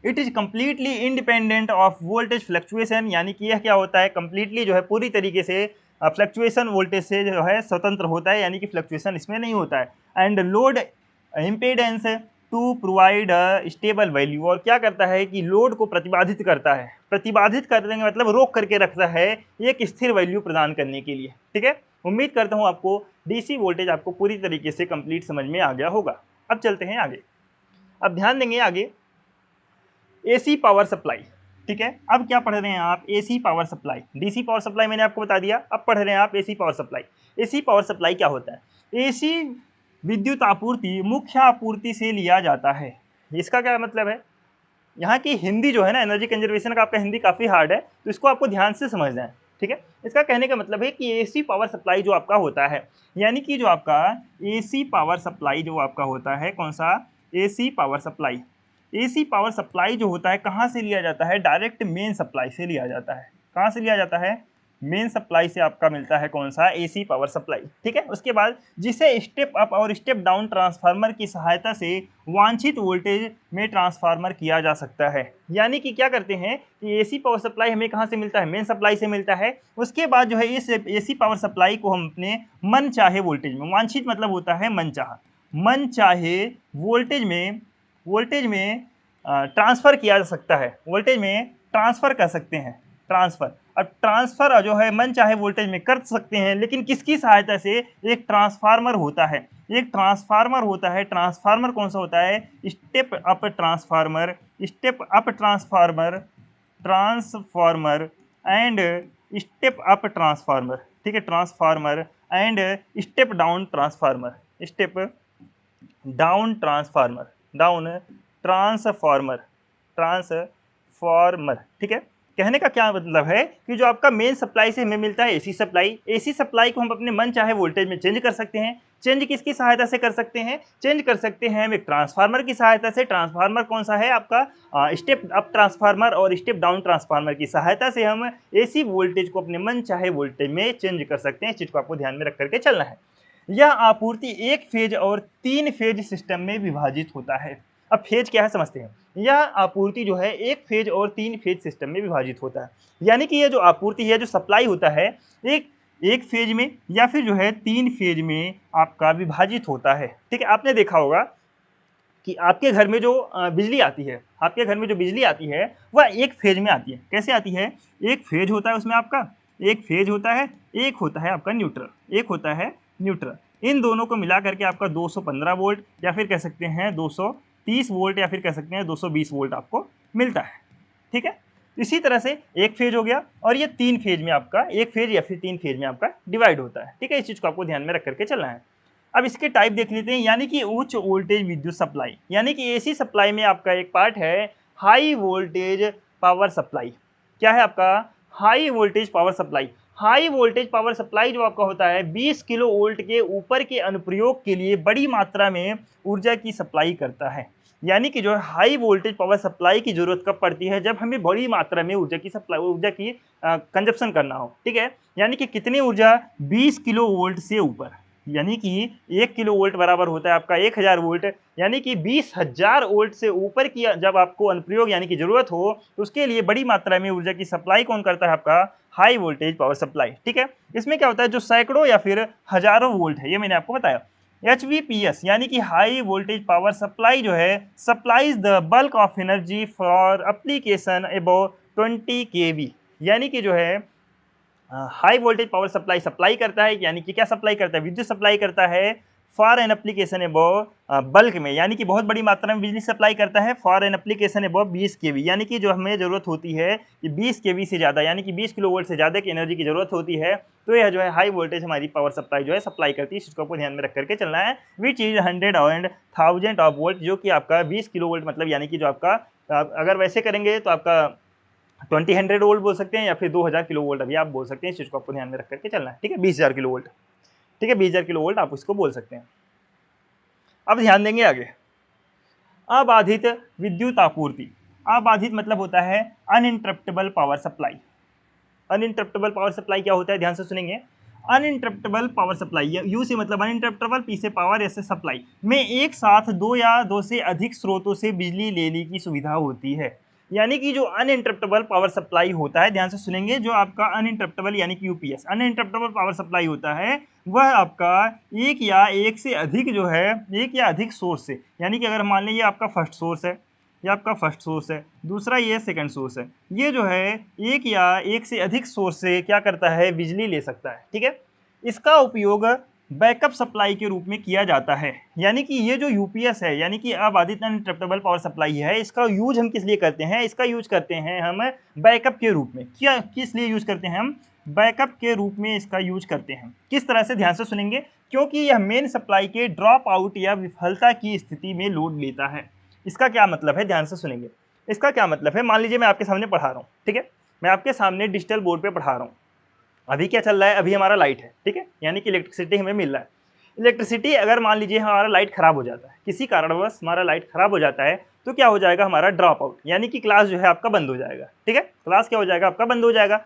It is completely independent of voltage fluctuation. यानी कि यह क्या होता है? कंप्लीटली जो है पूरी तरीके से फ्लक्चुएशन वोल्टेज से जो है स्वतंत्र होता है, यानी कि फ्लक्चुएशन इसमें नहीं होता है। And load impedance to provide stable value. और क्या करता है कि लोड को प्रतिबाधित करता है। प्रतिबाधित करने का मतलब रोक करके रखता है, एक स्थिर वैल्यू प्रदान करने के लिए, ठीक है। उम्मीद करता हूं आपको डीसी वोल्टेज आपको पूरी तरीके से कंप्लीट समझ में आ गया होगा। अब चलते हैं आगे। अब ध्यान देंगे आगे एसी पावर सप्लाई, ठीक है। अब क्या पढ़ रहे हैं आप? AC power supply. DC power supply मैंने आपको बता दिया, अब पढ़ रहे हैं आप AC power supply. AC power supply क्या होता है? एसी विद्युत आपूर्ति मुख्य आपूर्ति से लिया जाता है। इसका क्या मतलब है? यहाँ की हिंदी जो है ना, एनर्जी कंजर्वेशन का आपका हिंदी काफ़ी हार्ड है, तो इसको आपको ध्यान से समझना है, ठीक है। इसका कहने का मतलब है कि एसी पावर सप्लाई जो आपका होता है, यानी कि जो आपका एसी पावर सप्लाई जो आपका होता है, कौन सा? AC power supply. AC power supply जो होता है कहाँ से लिया जाता है? डायरेक्ट मेन सप्लाई से लिया जाता है। कहाँ से लिया जाता है? मेन सप्लाई से आपका मिलता है कौन सा? एसी पावर सप्लाई, ठीक है। उसके बाद जिसे स्टेप अप और स्टेप डाउन ट्रांसफार्मर की सहायता से वांछित वोल्टेज में ट्रांसफार्मर किया जा सकता है। यानी कि क्या करते हैं कि एसी पावर सप्लाई हमें कहाँ से मिलता है? मेन सप्लाई से मिलता है। उसके बाद जो है इस एसी पावर सप्लाई को हम अपने मन चाहे वोल्टेज में, वांछित मतलब होता है मन चाह, मन चाहे वोल्टेज में ट्रांसफ़र किया जा सकता है। वोल्टेज में ट्रांसफ़र कर सकते हैं, ट्रांसफ़र। अब ट्रांसफ़र जो है मन चाहे वोल्टेज में कर सकते हैं, लेकिन किसकी सहायता से? एक ट्रांसफार्मर होता है, एक ट्रांसफार्मर होता है। ट्रांसफार्मर कौन सा होता है? Step up transformer, step up transformer, transformer and step up transformer, ठीक है। Transformer and step down transformer, step down transformer, down transformer, transformer, ठीक है। कहने का क्या मतलब है कि जो आपका मेन सप्लाई से हमें मिलता है एसी सप्लाई, एसी सप्लाई को हम अपने मन चाहे वोल्टेज में चेंज कर सकते हैं। चेंज किसकी सहायता से कर सकते हैं? चेंज कर सकते हैं हम एक ट्रांसफार्मर की सहायता से। ट्रांसफार्मर कौन सा है आपका? स्टेप अप ट्रांसफार्मर और स्टेप डाउन ट्रांसफार्मर की सहायता से हम एसी वोल्टेज को अपने मन चाहे वोल्टेज में चेंज कर सकते हैं। इस चीज को आपको ध्यान में रख करके चलना है। यह आपूर्ति एक फेज और 3 फेज सिस्टम में विभाजित होता है। अब फेज क्या है समझते हैं। यह आपूर्ति जो है एक फेज और 3 फेज सिस्टम में विभाजित होता है। यानी कि यह जो आपूर्ति है, जो सप्लाई होता है, एक फेज में या फिर जो है 3 फेज में आपका विभाजित होता है, ठीक है। आपने देखा होगा कि आपके घर में जो बिजली आती है, आपके घर में जो बिजली आती है वह एक फेज में आती है। कैसे आती है? एक फेज होता है उसमें आपका, एक फेज होता है, एक होता है आपका न्यूट्रल, एक होता है न्यूट्रल। इन दोनों को मिला करके आपका 215 वोल्ट या फिर कह सकते हैं 230 वोल्ट या फिर कह सकते हैं 220 वोल्ट आपको मिलता है, ठीक है। इसी तरह से एक फेज हो गया और ये 3 फेज में आपका, एक फेज या फिर 3 फेज में आपका डिवाइड होता है, ठीक है। इस चीज़ को आपको ध्यान में रख करके चलना है। अब इसके टाइप देख लेते हैं। यानी कि उच्च वोल्टेज विद्युत सप्लाई, यानी कि एसी सप्लाई में आपका एक पार्ट है हाई वोल्टेज पावर सप्लाई। क्या है आपका? High voltage power supply. High voltage power supply जो आपका होता है 20 किलो वोल्ट के ऊपर के अनुप्रयोग के लिए बड़ी मात्रा में ऊर्जा की सप्लाई करता है। यानी कि जो है हाई वोल्टेज पावर सप्लाई की जरूरत कब पड़ती है? जब हमें बड़ी मात्रा में ऊर्जा की सप्लाई, ऊर्जा की कंजप्शन करना हो, ठीक है। यानी कि कितनी ऊर्जा? 20 किलो वोल्ट से ऊपर। यानी कि 1 किलो वोल्ट बराबर होता है आपका 1000 वोल्ट। यानी कि 20,000 वोल्ट से ऊपर की जब आपको अनुप्रयोग यानी कि जरूरत हो, तो उसके लिए बड़ी मात्रा में ऊर्जा की सप्लाई कौन करता है? आपका हाई वोल्टेज पावर सप्लाई, ठीक है। इसमें क्या होता है? जो सैकड़ों या फिर हजारों वोल्ट है, ये मैंने आपको बताया। HVPS यानी कि हाई वोल्टेज पावर सप्लाई जो है supplies the bulk of energy for application above 20 kV। यानी कि जो है high voltage power supply supply करता है, यानी कि क्या सप्लाई करता है, विद्युत सप्लाई करता है for an application above bulk में, यानी कि बहुत बड़ी मात्रा में बिजली सप्लाई करता है फॉर एन एप्लीकेशन अबव 20 केवी, यानी कि जो हमें जरूरत होती है कि 20 केवी से ज़्यादा, यानी कि 20 किलो वोल्ट से ज़्यादा की एनर्जी की जरूरत होती है, तो यह जो है हाई वोल्टेज हमारी पावर सप्लाई जो है सप्लाई करती है। इसको आपको ध्यान में रख करके चलना है। Which is 100 and 1000 of volt, जो कि आपका 20 किलो वोल्ट मतलब, यानी कि जो आपका अगर वैसे करेंगे तो आपका 2000 वोल्ट बोल सकते हैं या फिर 2000 किलो वोल्ट अभी आप बोल सकते हैं। इस चीज़ को आपको ध्यान में रख करके चलना है, ठीक है। 20,000 किलो वोल्ट, ठीक है, 20,000 किलो वोल्ट आप उसको बोल सकते हैं। अब ध्यान देंगे आगे, अबाधित विद्युत आपूर्ति। अबाधित मतलब होता है uninterruptible power supply. Uninterruptible power supply क्या होता है, ध्यान से सुनेंगे। अनइंटरप्टेबल पावर सप्लाई, यू से मतलब अनइंटरप्टेबल, पी से पावर, ऐसे सप्लाई में एक साथ दो या दो से अधिक स्रोतों से बिजली लेने की सुविधा होती है। यानी कि जो अनइंटरप्टेबल पावर सप्लाई होता है, ध्यान से सुनेंगे, जो आपका अनइंटरप्टेबल यानी कि यूपीएस अनइंटरप्टेबल पावर सप्लाई होता है, वह आपका एक या एक से अधिक जो है, एक या अधिक सोर्स से, यानी कि अगर मान लीजिए आपका फर्स्ट सोर्स है, ये आपका फर्स्ट सोर्स है, दूसरा ये सेकंड सोर्स है, ये जो है एक या एक से अधिक सोर्स से क्या करता है, बिजली ले सकता है, ठीक है। इसका उपयोग बैकअप सप्लाई के रूप में किया जाता है। यानी कि ये जो यूपीएस है, यानी कि अबाधित अनइंटरप्टेबल पावर सप्लाई है, इसका यूज हम किस लिए करते हैं, इसका यूज करते हैं हम बैकअप के रूप में। क्या किस लिए यूज करते हैं हम, बैकअप के रूप में इसका यूज करते हैं। किस तरह से, ध्यान से सुनेंगे, क्योंकि यह मेन सप्लाई के ड्रॉप आउट या विफलता की स्थिति में लोड लेता है। इसका क्या मतलब है, ध्यान से सुनेंगे। इसका क्या मतलब है, मान लीजिए मैं आपके सामने पढ़ा रहा हूँ, ठीक है, मैं आपके सामने डिजिटल बोर्ड पे पढ़ा रहा हूँ। अभी क्या चल रहा है, अभी हमारा लाइट है, ठीक है, यानी कि इलेक्ट्रिसिटी हमें मिल रहा है। इलेक्ट्रिसिटी अगर मान लीजिए हमारा लाइट खराब हो जाता है, किसी कारणवश हमारा लाइट खराब हो जाता है, तो क्या हो जाएगा, हमारा ड्रॉप आउट, यानी कि क्लास जो है आपका बंद हो जाएगा, ठीक है, क्लास क्या हो जाएगा, आपका बंद हो जाएगा।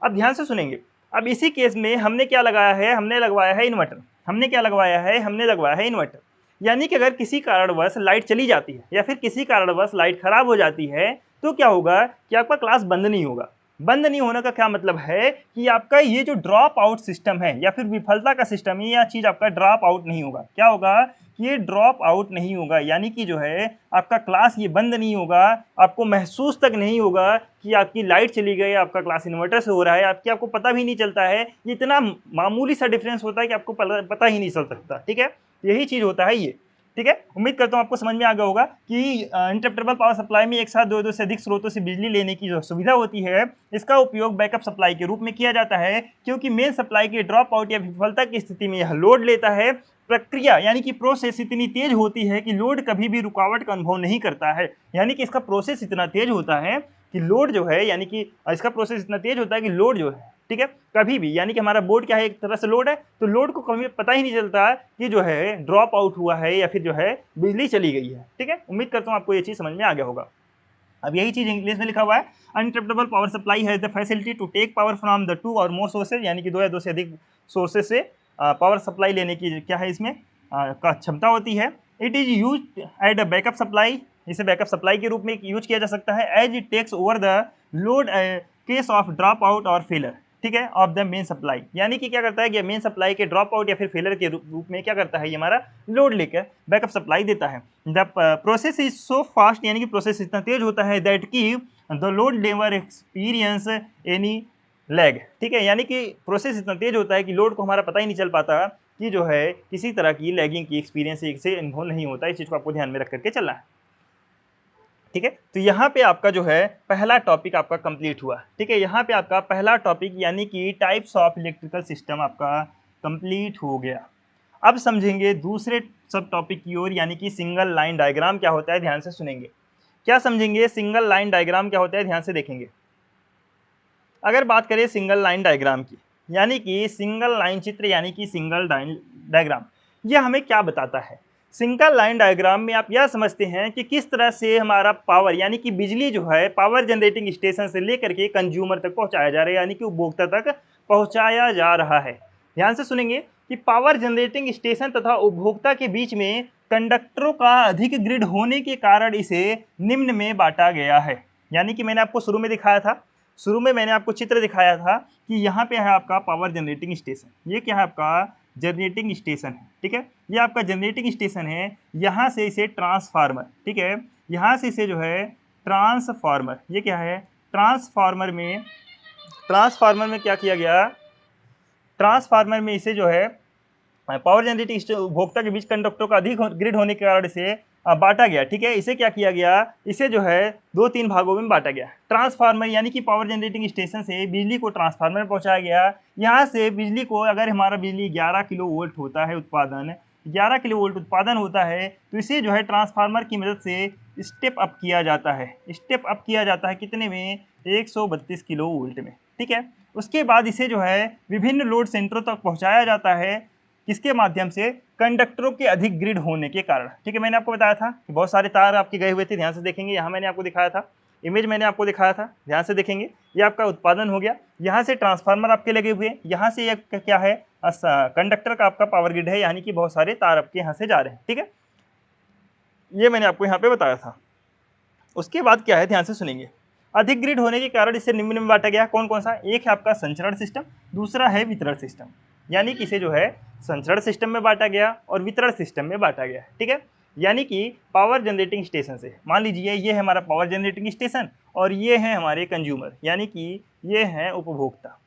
अब ध्यान से सुनेंगे, अब इसी केस में हमने क्या लगाया है, हमने लगवाया है इन्वर्टर। हमने क्या लगवाया है, हमने लगवाया है इन्वर्टर। यानी कि अगर किसी कारणवश लाइट चली जाती है या फिर किसी कारणवश लाइट खराब हो जाती है, तो क्या होगा कि आपका क्लास बंद नहीं होगा। बंद नहीं होने का क्या मतलब है कि आपका ये जो ड्रॉप आउट सिस्टम है या फिर विफलता का सिस्टम है, यह चीज आपका ड्रॉप आउट नहीं होगा। क्या होगा कि ये ड्रॉप आउट नहीं होगा, यानी कि जो है आपका क्लास ये बंद नहीं होगा, आपको महसूस तक नहीं होगा कि आपकी लाइट चली गई, आपका क्लास इन्वर्टर से हो रहा है, आपको पता भी नहीं चलता है। ये इतना मामूली सा डिफरेंस होता है कि आपको पता ही नहीं चल सकता, ठीक है। यही चीज होता है ये, ठीक है। उम्मीद करता हूं आपको समझ में आ गया होगा कि इंटरप्रेटेबल पावर सप्लाई में एक साथ दो से अधिक स्रोतों से बिजली लेने की जो सुविधा होती है, इसका उपयोग बैकअप सप्लाई के रूप में किया जाता है, क्योंकि मेन सप्लाई के ड्रॉप आउट या विफलता की स्थिति में यह लोड लेता है। प्रक्रिया यानी कि प्रोसेस इतनी तेज होती है कि लोड कभी भी रुकावट का अनुभव नहीं करता है। यानी कि इसका प्रोसेस इतना तेज होता है कि लोड जो है, यानी कि इसका प्रोसेस इतना तेज होता है कि लोड जो है, ठीक है, कभी भी, यानी कि हमारा बोर्ड क्या है, एक तरह से लोड है, तो लोड को कभी पता ही नहीं चलता कि जो है ड्रॉप आउट हुआ है या फिर जो है बिजली चली गई है, ठीक है। उम्मीद करता हूं आपको ये चीज समझ में आ गया होगा। अब यही चीज इंग्लिश में लिखा हुआ है, uninterruptible power supply has the facility to take power from the two or more sources, यानी कि दो या दो से अधिक सोर्सेज से पावर सप्लाई लेने की क्या है, इसमें का क्षमता होती है। It is use at a backup supply, इसे बैकअप सप्लाई के रूप में यूज किया जा सकता है, as it takes over the load case of drop out or failure, ठीक है, ऑफ द मेन सप्लाई। यानी कि क्या करता है कि मेन सप्लाई के ड्रॉप आउट या फिर फेलर के रूप में क्या करता है, ये हमारा लोड लेकर बैकअप सप्लाई देता है। The process is so fast, यानी कि प्रोसेस इतना तेज होता है, दैट की the load never experience any lag, ठीक है, यानी कि प्रोसेस इतना तेज होता है कि लोड को हमारा पता ही नहीं चल पाता कि जो है किसी तरह की लैगिंग की एक्सपीरियंस से अनुभव नहीं होता। इस चीज़ को आपको ध्यान में रख करके चलना है, ठीक है। तो यहाँ पे आपका जो है पहला टॉपिक आपका कंप्लीट हुआ, ठीक है। यहाँ पे आपका पहला टॉपिक यानी कि टाइप्स ऑफ इलेक्ट्रिकल सिस्टम आपका कंप्लीट हो गया। अब समझेंगे दूसरे सब टॉपिक की ओर, यानी कि सिंगल लाइन डायग्राम क्या होता है, ध्यान से सुनेंगे। क्या समझेंगे, सिंगल लाइन डायग्राम क्या होता है, ध्यान से देखेंगे। अगर बात करें सिंगल लाइन डायग्राम की, यानी कि सिंगल लाइन चित्र, यानी कि सिंगल डायग्राम, यह हमें क्या बताता है। सिंगल लाइन डायग्राम में आप यह समझते हैं कि किस तरह से हमारा पावर, यानी कि बिजली जो है पावर जनरेटिंग स्टेशन से लेकर के कंज्यूमर तक पहुंचाया जा रहा है, यानी कि उपभोक्ता तक पहुंचाया जा रहा है। ध्यान से सुनेंगे कि पावर जनरेटिंग स्टेशन तथा उपभोक्ता के बीच में कंडक्टरों का अधिक ग्रिड होने के कारण इसे निम्न में बांटा गया है। यानी कि मैंने आपको शुरू में दिखाया था, शुरू में मैंने आपको चित्र दिखाया था कि यहाँ पे है आपका पावर जनरेटिंग स्टेशन, ये क्या है आपका जनरेटिंग स्टेशन है, ठीक है, ये आपका जनरेटिंग स्टेशन है। यहाँ से इसे ट्रांसफार्मर, ठीक है, यहाँ से इसे जो है ट्रांसफार्मर, ये क्या है, ट्रांसफार्मर में ट्रांसफार्मर में क्या किया गया, ट्रांसफार्मर में इसे जो है पावर जनरेटिंग उपभोक्ता के बीच कंडक्टरों का अधिक ग्रिड होने के कारण इसे बांटा गया। ठीक है, इसे क्या किया गया, इसे जो है 2-3 भागों में बांटा गया। ट्रांसफार्मर यानी कि पावर जनरेटिंग स्टेशन से बिजली को ट्रांसफार्मर में पहुंचाया गया। यहाँ से बिजली को, अगर हमारा बिजली 11 किलो वोल्ट होता है उत्पादन, 11 किलो वोल्ट उत्पादन होता है, तो इसे जो है ट्रांसफार्मर की मदद से स्टेप अप किया जाता है। स्टेप अप किया जाता है कितने में, 132 किलो वोल्ट में। ठीक है, उसके बाद इसे जो है विभिन्न लोड सेंटरों तक पहुंचाया जाता है, किसके माध्यम से, कंडक्टरों के अधिक ग्रिड होने के कारण। ठीक है, मैंने आपको बताया था कि बहुत सारे तार आपके गए हुए थे, ध्यान से देखेंगे, यहाँ मैंने आपको दिखाया था, इमेज मैंने आपको दिखाया था, ध्यान से देखेंगे। ये आपका उत्पादन हो गया, यहाँ से ट्रांसफार्मर आपके लगे हुए, यहाँ से ये क्या है, कंडक्टर का आपका पावर ग्रिड है, यानी कि बहुत सारे तार आपके यहाँ से जा रहे हैं। ठीक है, ये मैंने आपको यहाँ पे बताया था। उसके बाद क्या है, ध्यान से सुनेंगे, अधिक ग्रिड होने के कारण इसे निम्न में बांटा गया। कौन कौन सा, एक है आपका संचरण सिस्टम, दूसरा है वितरण सिस्टम, यानी कि इसे जो है संचरण सिस्टम में बांटा गया और वितरण सिस्टम में बांटा गया। ठीक है, यानी कि पावर जनरेटिंग स्टेशन से, मान लीजिए ये है हमारा पावर जनरेटिंग स्टेशन और ये है हमारे कंज्यूमर, यानी कि ये है उपभोक्ता।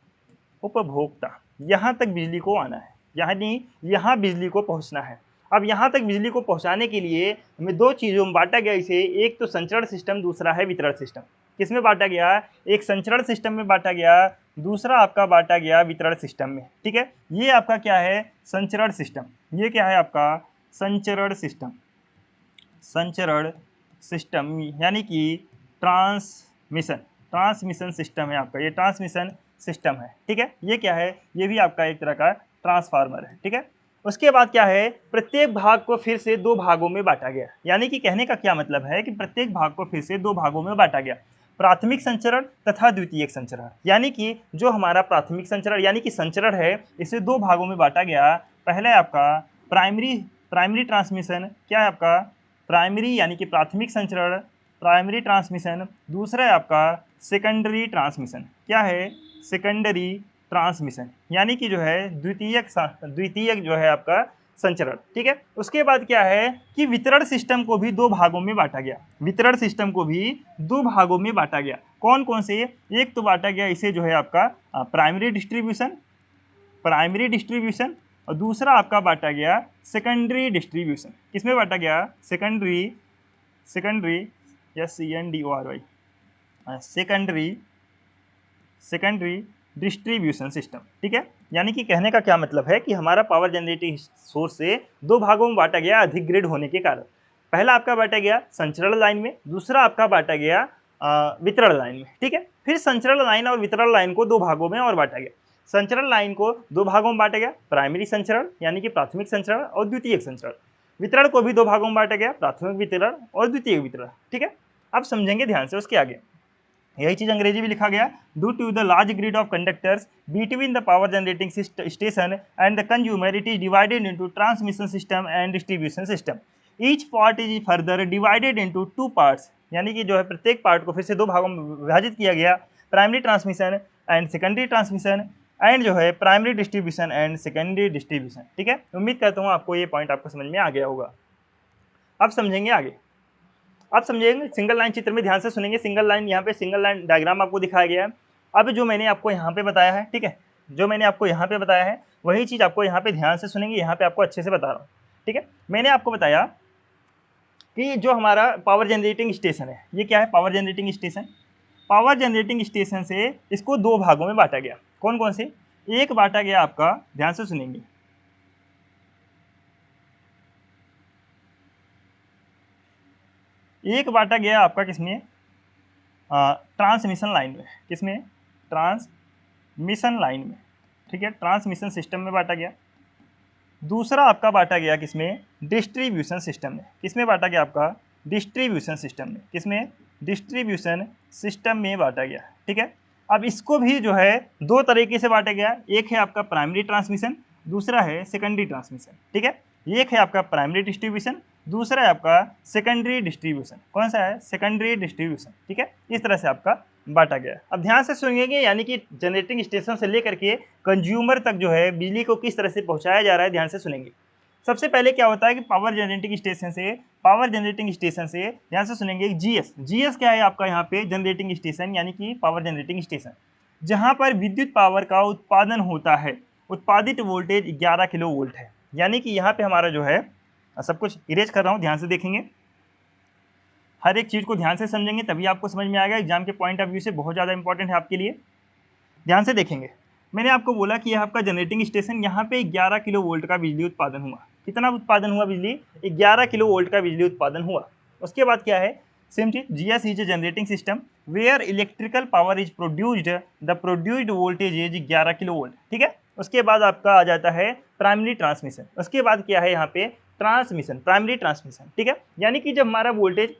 उपभोक्ता यहाँ तक बिजली को आना है, यानी यहाँ बिजली को पहुँचना है। अब यहाँ तक बिजली को पहुँचाने के लिए हमें दो चीज़ों में बांटा गया इसे, एक तो संचरण सिस्टम, दूसरा है वितरण सिस्टम। किस में बांटा गया, एक संचरण सिस्टम में बांटा गया, दूसरा आपका बांटा गया वितरण सिस्टम में। ठीक है, ये आपका क्या है, संचरण सिस्टम, ये क्या है आपका संचरण सिस्टम। संचरण सिस्टम यानी कि ट्रांसमिशन, ट्रांसमिशन सिस्टम है आपका, ये ट्रांसमिशन सिस्टम है। ठीक है, ये क्या है, ये भी आपका एक तरह का ट्रांसफार्मर है। ठीक है, उसके बाद क्या है, प्रत्येक भाग को फिर से दो भागों में बांटा गया, यानी कि कहने का क्या मतलब है कि प्रत्येक भाग को फिर से दो भागों में बांटा गया, प्राथमिक संचरण तथा द्वितीयक संचरण। यानी कि जो हमारा प्राथमिक संचरण यानी कि संचरण है, इसे दो भागों में बांटा गया। पहला है आपका प्राइमरी ट्रांसमिशन, क्या है आपका प्राइमरी यानी कि प्राथमिक संचरण, प्राइमरी ट्रांसमिशन। दूसरा है आपका सेकेंडरी ट्रांसमिशन, क्या है सेकेंडरी ट्रांसमिशन, यानी कि जो है द्वितीयक जो है आपका संचरण। ठीक है, उसके बाद क्या है कि वितरण सिस्टम को भी दो भागों में बांटा गया, वितरण सिस्टम को भी दो भागों में बांटा गया। कौन कौन से, एक तो बांटा गया इसे जो है आपका प्राइमरी डिस्ट्रीब्यूशन, प्राइमरी डिस्ट्रीब्यूशन, और दूसरा आपका बांटा गया सेकेंडरी डिस्ट्रीब्यूशन। किसमें बांटा गया, सेकेंडरी, सेकेंडरी या CNDORY, secondary, secondary distribution system. ठीक है, यानी कि कहने का क्या मतलब है कि हमारा पावर जनरेटिंग सोर्स से दो भागों में बांटा गया अधिक ग्रिड होने के कारण। पहला आपका बांटा गया संचरण लाइन में, दूसरा आपका बांटा गया वितरण लाइन में। ठीक है, फिर संचरण लाइन और वितरण लाइन को दो भागों में और बांटा गया। संचरण लाइन को दो भागों में बांटा गया, प्राइमरी संचरण यानी कि प्राथमिक संचरण और द्वितीयक संचरण। वितरण को भी दो भागों में बांटा गया, प्राथमिक वितरण और द्वितीयक वितरण। ठीक है, अब समझेंगे ध्यान से उसके आगे, यही चीज अंग्रेजी में लिखा गया, due to the large grid of conductors between the power generating station and the consumer, it is divided into transmission system and distribution system. Each part is further divided into two parts, यानी कि जो है प्रत्येक part को फिर से दो भागों में विभाजित किया गया, primary transmission and secondary transmission and जो है primary distribution and secondary distribution. ठीक है, उम्मीद करता हूँ आपको ये पॉइंट आपको समझ में आ गया होगा। अब समझेंगे आगे, अब समझेंगे सिंगल लाइन चित्र में, ध्यान से सुनेंगे। सिंगल लाइन, यहाँ पे सिंगल लाइन डायग्राम आपको दिखाया गया है। अब जो मैंने आपको यहाँ पे बताया है, ठीक है, जो मैंने आपको यहाँ पे बताया है वही चीज़ आपको यहाँ पे ध्यान से सुनेंगे, यहाँ पे आपको अच्छे से बता रहा हूँ। ठीक है, मैंने आपको बताया कि जो हमारा पावर जनरेटिंग स्टेशन है, ये क्या है power generating station. Power generating station से इसको दो भागों में बांटा गया। कौन कौन से, एक बांटा गया आपका, ध्यान से सुनेंगे, एक बांटा गया आपका किसमें, ट्रांसमिशन लाइन में। किसमें, ट्रांसमिशन लाइन में। ठीक है, ट्रांसमिशन सिस्टम में बांटा गया। दूसरा आपका बांटा गया किसमें, डिस्ट्रीब्यूशन सिस्टम में। किसमें बांटा गया आपका, डिस्ट्रीब्यूशन सिस्टम में। किसमें, डिस्ट्रीब्यूशन सिस्टम में बांटा गया। ठीक है, अब इसको भी जो है दो तरीके से बांटा गया, एक है आपका प्राइमरी ट्रांसमिशन, दूसरा है सेकेंडरी ट्रांसमिशन। ठीक है, एक है आपका प्राइमरी डिस्ट्रीब्यूशन, दूसरा है आपका सेकेंडरी डिस्ट्रीब्यूशन। कौन सा है, सेकेंडरी डिस्ट्रीब्यूशन। ठीक है, इस तरह से आपका बांटा गया। अब ध्यान से सुनेंगे, यानी कि जनरेटिंग स्टेशन से लेकर के कंज्यूमर तक जो है बिजली को किस तरह से पहुंचाया जा रहा है, ध्यान से सुनेंगे। सबसे पहले क्या होता है कि पावर जनरेटिंग स्टेशन से ध्यान से सुनेंगे, जीएस। जीएस क्या है आपका यहाँ पे, जनरेटिंग स्टेशन यानी कि पावर जनरेटिंग स्टेशन। जहां पर विद्युत पावर का उत्पादन होता है। उत्पादित वोल्टेज 11 किलो वोल्ट है। यानी कि यहाँ पे हमारा जो है, सब कुछ इरेज कर रहा हूँ, ध्यान से देखेंगे, हर एक चीज़ को ध्यान से समझेंगे तभी आपको समझ में आएगा। एग्जाम के पॉइंट ऑफ व्यू से बहुत ज़्यादा इंपॉर्टेंट है आपके लिए। ध्यान से देखेंगे, मैंने आपको बोला कि यह आपका जनरेटिंग स्टेशन, यहाँ पे 11 किलो वोल्ट का बिजली उत्पादन हुआ। कितना उत्पादन हुआ बिजली? 11 किलो वोल्ट का बिजली उत्पादन हुआ। उसके बाद क्या है, सेम चीज, GS is a generating system where electrical power is produced, the produced voltage is 11 kilo volt. ठीक है, उसके बाद आपका आ जाता है प्राइमरी ट्रांसमिशन। उसके बाद क्या है यहाँ पे, ट्रांसमिशन, प्राइमरी ट्रांसमिशन। ठीक है, यानी कि जब हमारा वोल्टेज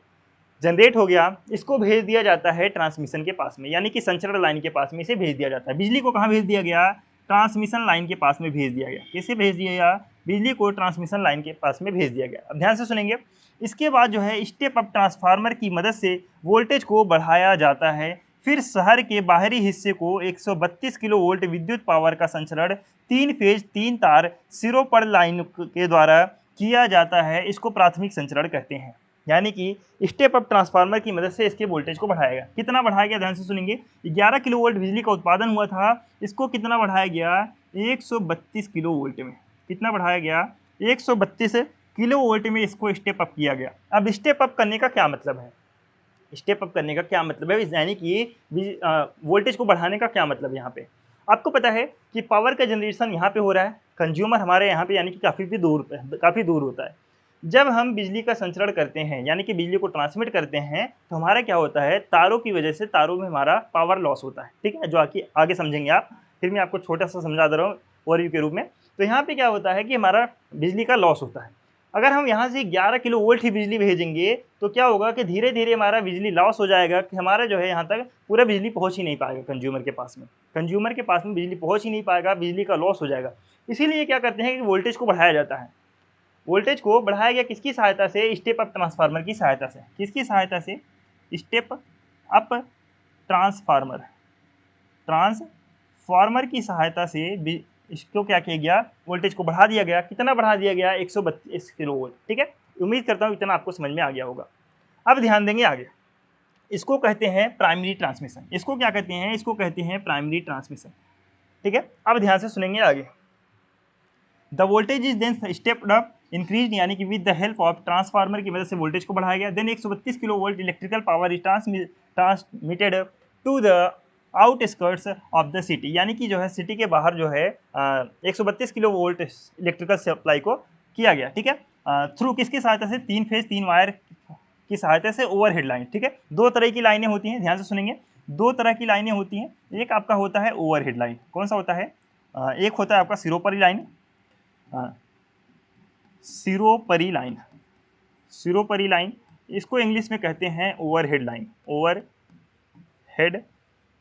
जनरेट हो गया, इसको भेज दिया जाता है ट्रांसमिशन के पास में, यानी कि संचरण लाइन के पास में इसे भेज दिया जाता है। बिजली को कहाँ भेज दिया गया? ट्रांसमिशन लाइन के पास में भेज दिया गया। किसे भेज दिया गया? बिजली को ट्रांसमिशन लाइन के पास में भेज दिया गया। अब ध्यान से सुनेंगे, इसके बाद जो है स्टेप अप ट्रांसफार्मर की मदद से वोल्टेज को बढ़ाया जाता है। फिर शहर के बाहरी हिस्से को 132 किलो वोल्ट विद्युत पावर का संचरण 3 फेज 3 तार सिरों पर लाइन के द्वारा किया जाता है। इसको प्राथमिक संचरण कहते हैं। यानी कि स्टेप अप ट्रांसफार्मर की मदद से इसके वोल्टेज को बढ़ाया गया। कितना बढ़ाया गया? ध्यान से सुनेंगे, 11 किलो वोल्ट बिजली का उत्पादन हुआ था, इसको कितना बढ़ाया गया? 132 किलो वोल्ट में। कितना बढ़ाया गया? 132 किलो वोल्ट में इसको स्टेप अप किया गया। अब स्टेप अप करने का क्या मतलब है? स्टेप अप करने का क्या मतलब है, यानी कि वोल्टेज को बढ़ाने का क्या मतलब है? यहाँ पे आपको पता है कि पावर का जनरेशन यहाँ पे हो रहा है, कंज्यूमर हमारे यहाँ पे यानी कि काफ़ी दूर होता है। जब हम बिजली का संचरण करते हैं, यानी कि बिजली को ट्रांसमिट करते हैं, तो हमारा क्या होता है, तारों की वजह से तारों में हमारा पावर लॉस होता है। ठीक है, जो आगे समझेंगे आप, फिर मैं आपको छोटा सा समझा दे रहा हूँ ओवरव्यू के रूप में। तो यहाँ पे क्या होता है कि हमारा बिजली का लॉस होता है। अगर हम यहाँ से 11 किलो वोल्ट ही बिजली भेजेंगे तो क्या होगा कि धीरे धीरे हमारा बिजली लॉस हो जाएगा, कि हमारा जो है यहाँ तक पूरा बिजली पहुँच ही नहीं पाएगा कंज्यूमर के पास में। कंज्यूमर के पास में बिजली पहुँच ही नहीं पाएगा, बिजली का लॉस हो जाएगा। इसीलिए क्या करते हैं कि वोल्टेज को बढ़ाया जाता है। वोल्टेज को बढ़ाया गया किसकी सहायता से? स्टेप अप ट्रांसफार्मर की सहायता से। किसकी सहायता से? स्टेप अप ट्रांसफार्मर, ट्रांसफार्मर की सहायता से इसको क्या किया गया? वोल्टेज को बढ़ा दिया गया। कितना बढ़ा दिया गया? 132 किलो वोल्ट। ठीक है, उम्मीद करता हूँ इतना आपको समझ में आ गया होगा। अब ध्यान देंगे आगे, इसको कहते हैं प्राइमरी ट्रांसमिशन। इसको क्या कहते हैं? इसको कहते हैं प्राइमरी ट्रांसमिशन। ठीक है, अब ध्यान से सुनेंगे आगे। The voltage is then stepped up increase, यानी कि with the help of transformer की मदद से वोल्टेज को बढ़ाया गया। Then 132 kilo volt electrical power is transmitted to the outskirts of the city, यानी कि जो है सिटी के बाहर जो है 132 किलो वोल्ट इलेक्ट्रिकल सप्लाई को किया गया। ठीक है, थ्रू किसकी सहायता से? 3 फेज 3 वायर की सहायता से ओवरहेड लाइन। ठीक है, दो तरह की लाइनें होती हैं, ध्यान से सुनेंगे, दो तरह की लाइनें होती हैं। एक आपका होता है ओवरहेड लाइन। कौन सा होता है? एक होता है आपका सिरोपरी लाइन, सिरोपरी लाइन, सिरोपरी लाइन, इसको इंग्लिश में कहते हैं ओवरहेड लाइन। ओवरहेड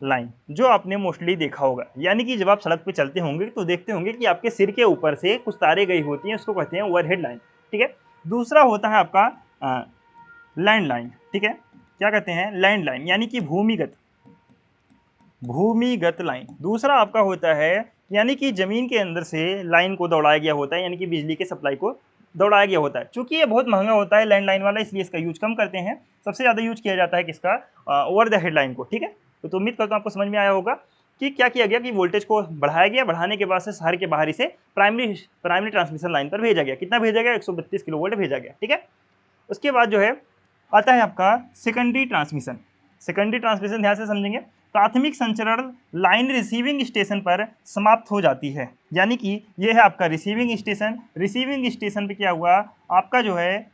लाइन जो आपने मोस्टली देखा होगा, यानी कि जब आप सड़क पे चलते होंगे तो देखते होंगे कि आपके सिर के ऊपर से कुछ तारें गई होती हैं, उसको कहते हैं ओवरहेड लाइन। ठीक है, दूसरा होता है आपका लैंड लाइन। ठीक है, क्या कहते हैं? लैंड लाइन, यानी कि भूमिगत लाइन। दूसरा आपका होता है, यानी कि जमीन के अंदर से लाइन को दौड़ाया गया होता है, यानी कि बिजली के सप्लाई को दौड़ाया गया होता है। चूंकि ये बहुत महंगा होता है लैंड लाइन वाला, इसलिए इसका यूज कम करते हैं। सबसे ज़्यादा यूज किया जाता है किसका? ओवर द हेड लाइन को। ठीक है, तो उम्मीद करता हूँ आपको समझ में आया होगा कि क्या किया गया कि वोल्टेज को बढ़ाया गया, बढ़ाने के बाद से शहर के बाहरी से प्राइमरी ट्रांसमिशन लाइन पर भेजा गया। कितना भेजा गया? 132 किलो वोल्ट भेजा गया। ठीक है, उसके बाद जो है आता है आपका सेकेंडरी ट्रांसमिशन। सेकेंडरी ट्रांसमिशन ध्यान से समझेंगे, प्राथमिक संचरण लाइन रिसीविंग स्टेशन पर समाप्त हो जाती है। यानी कि ये है आपका रिसीविंग स्टेशन। रिसीविंग स्टेशन पे क्या हुआ आपका जो है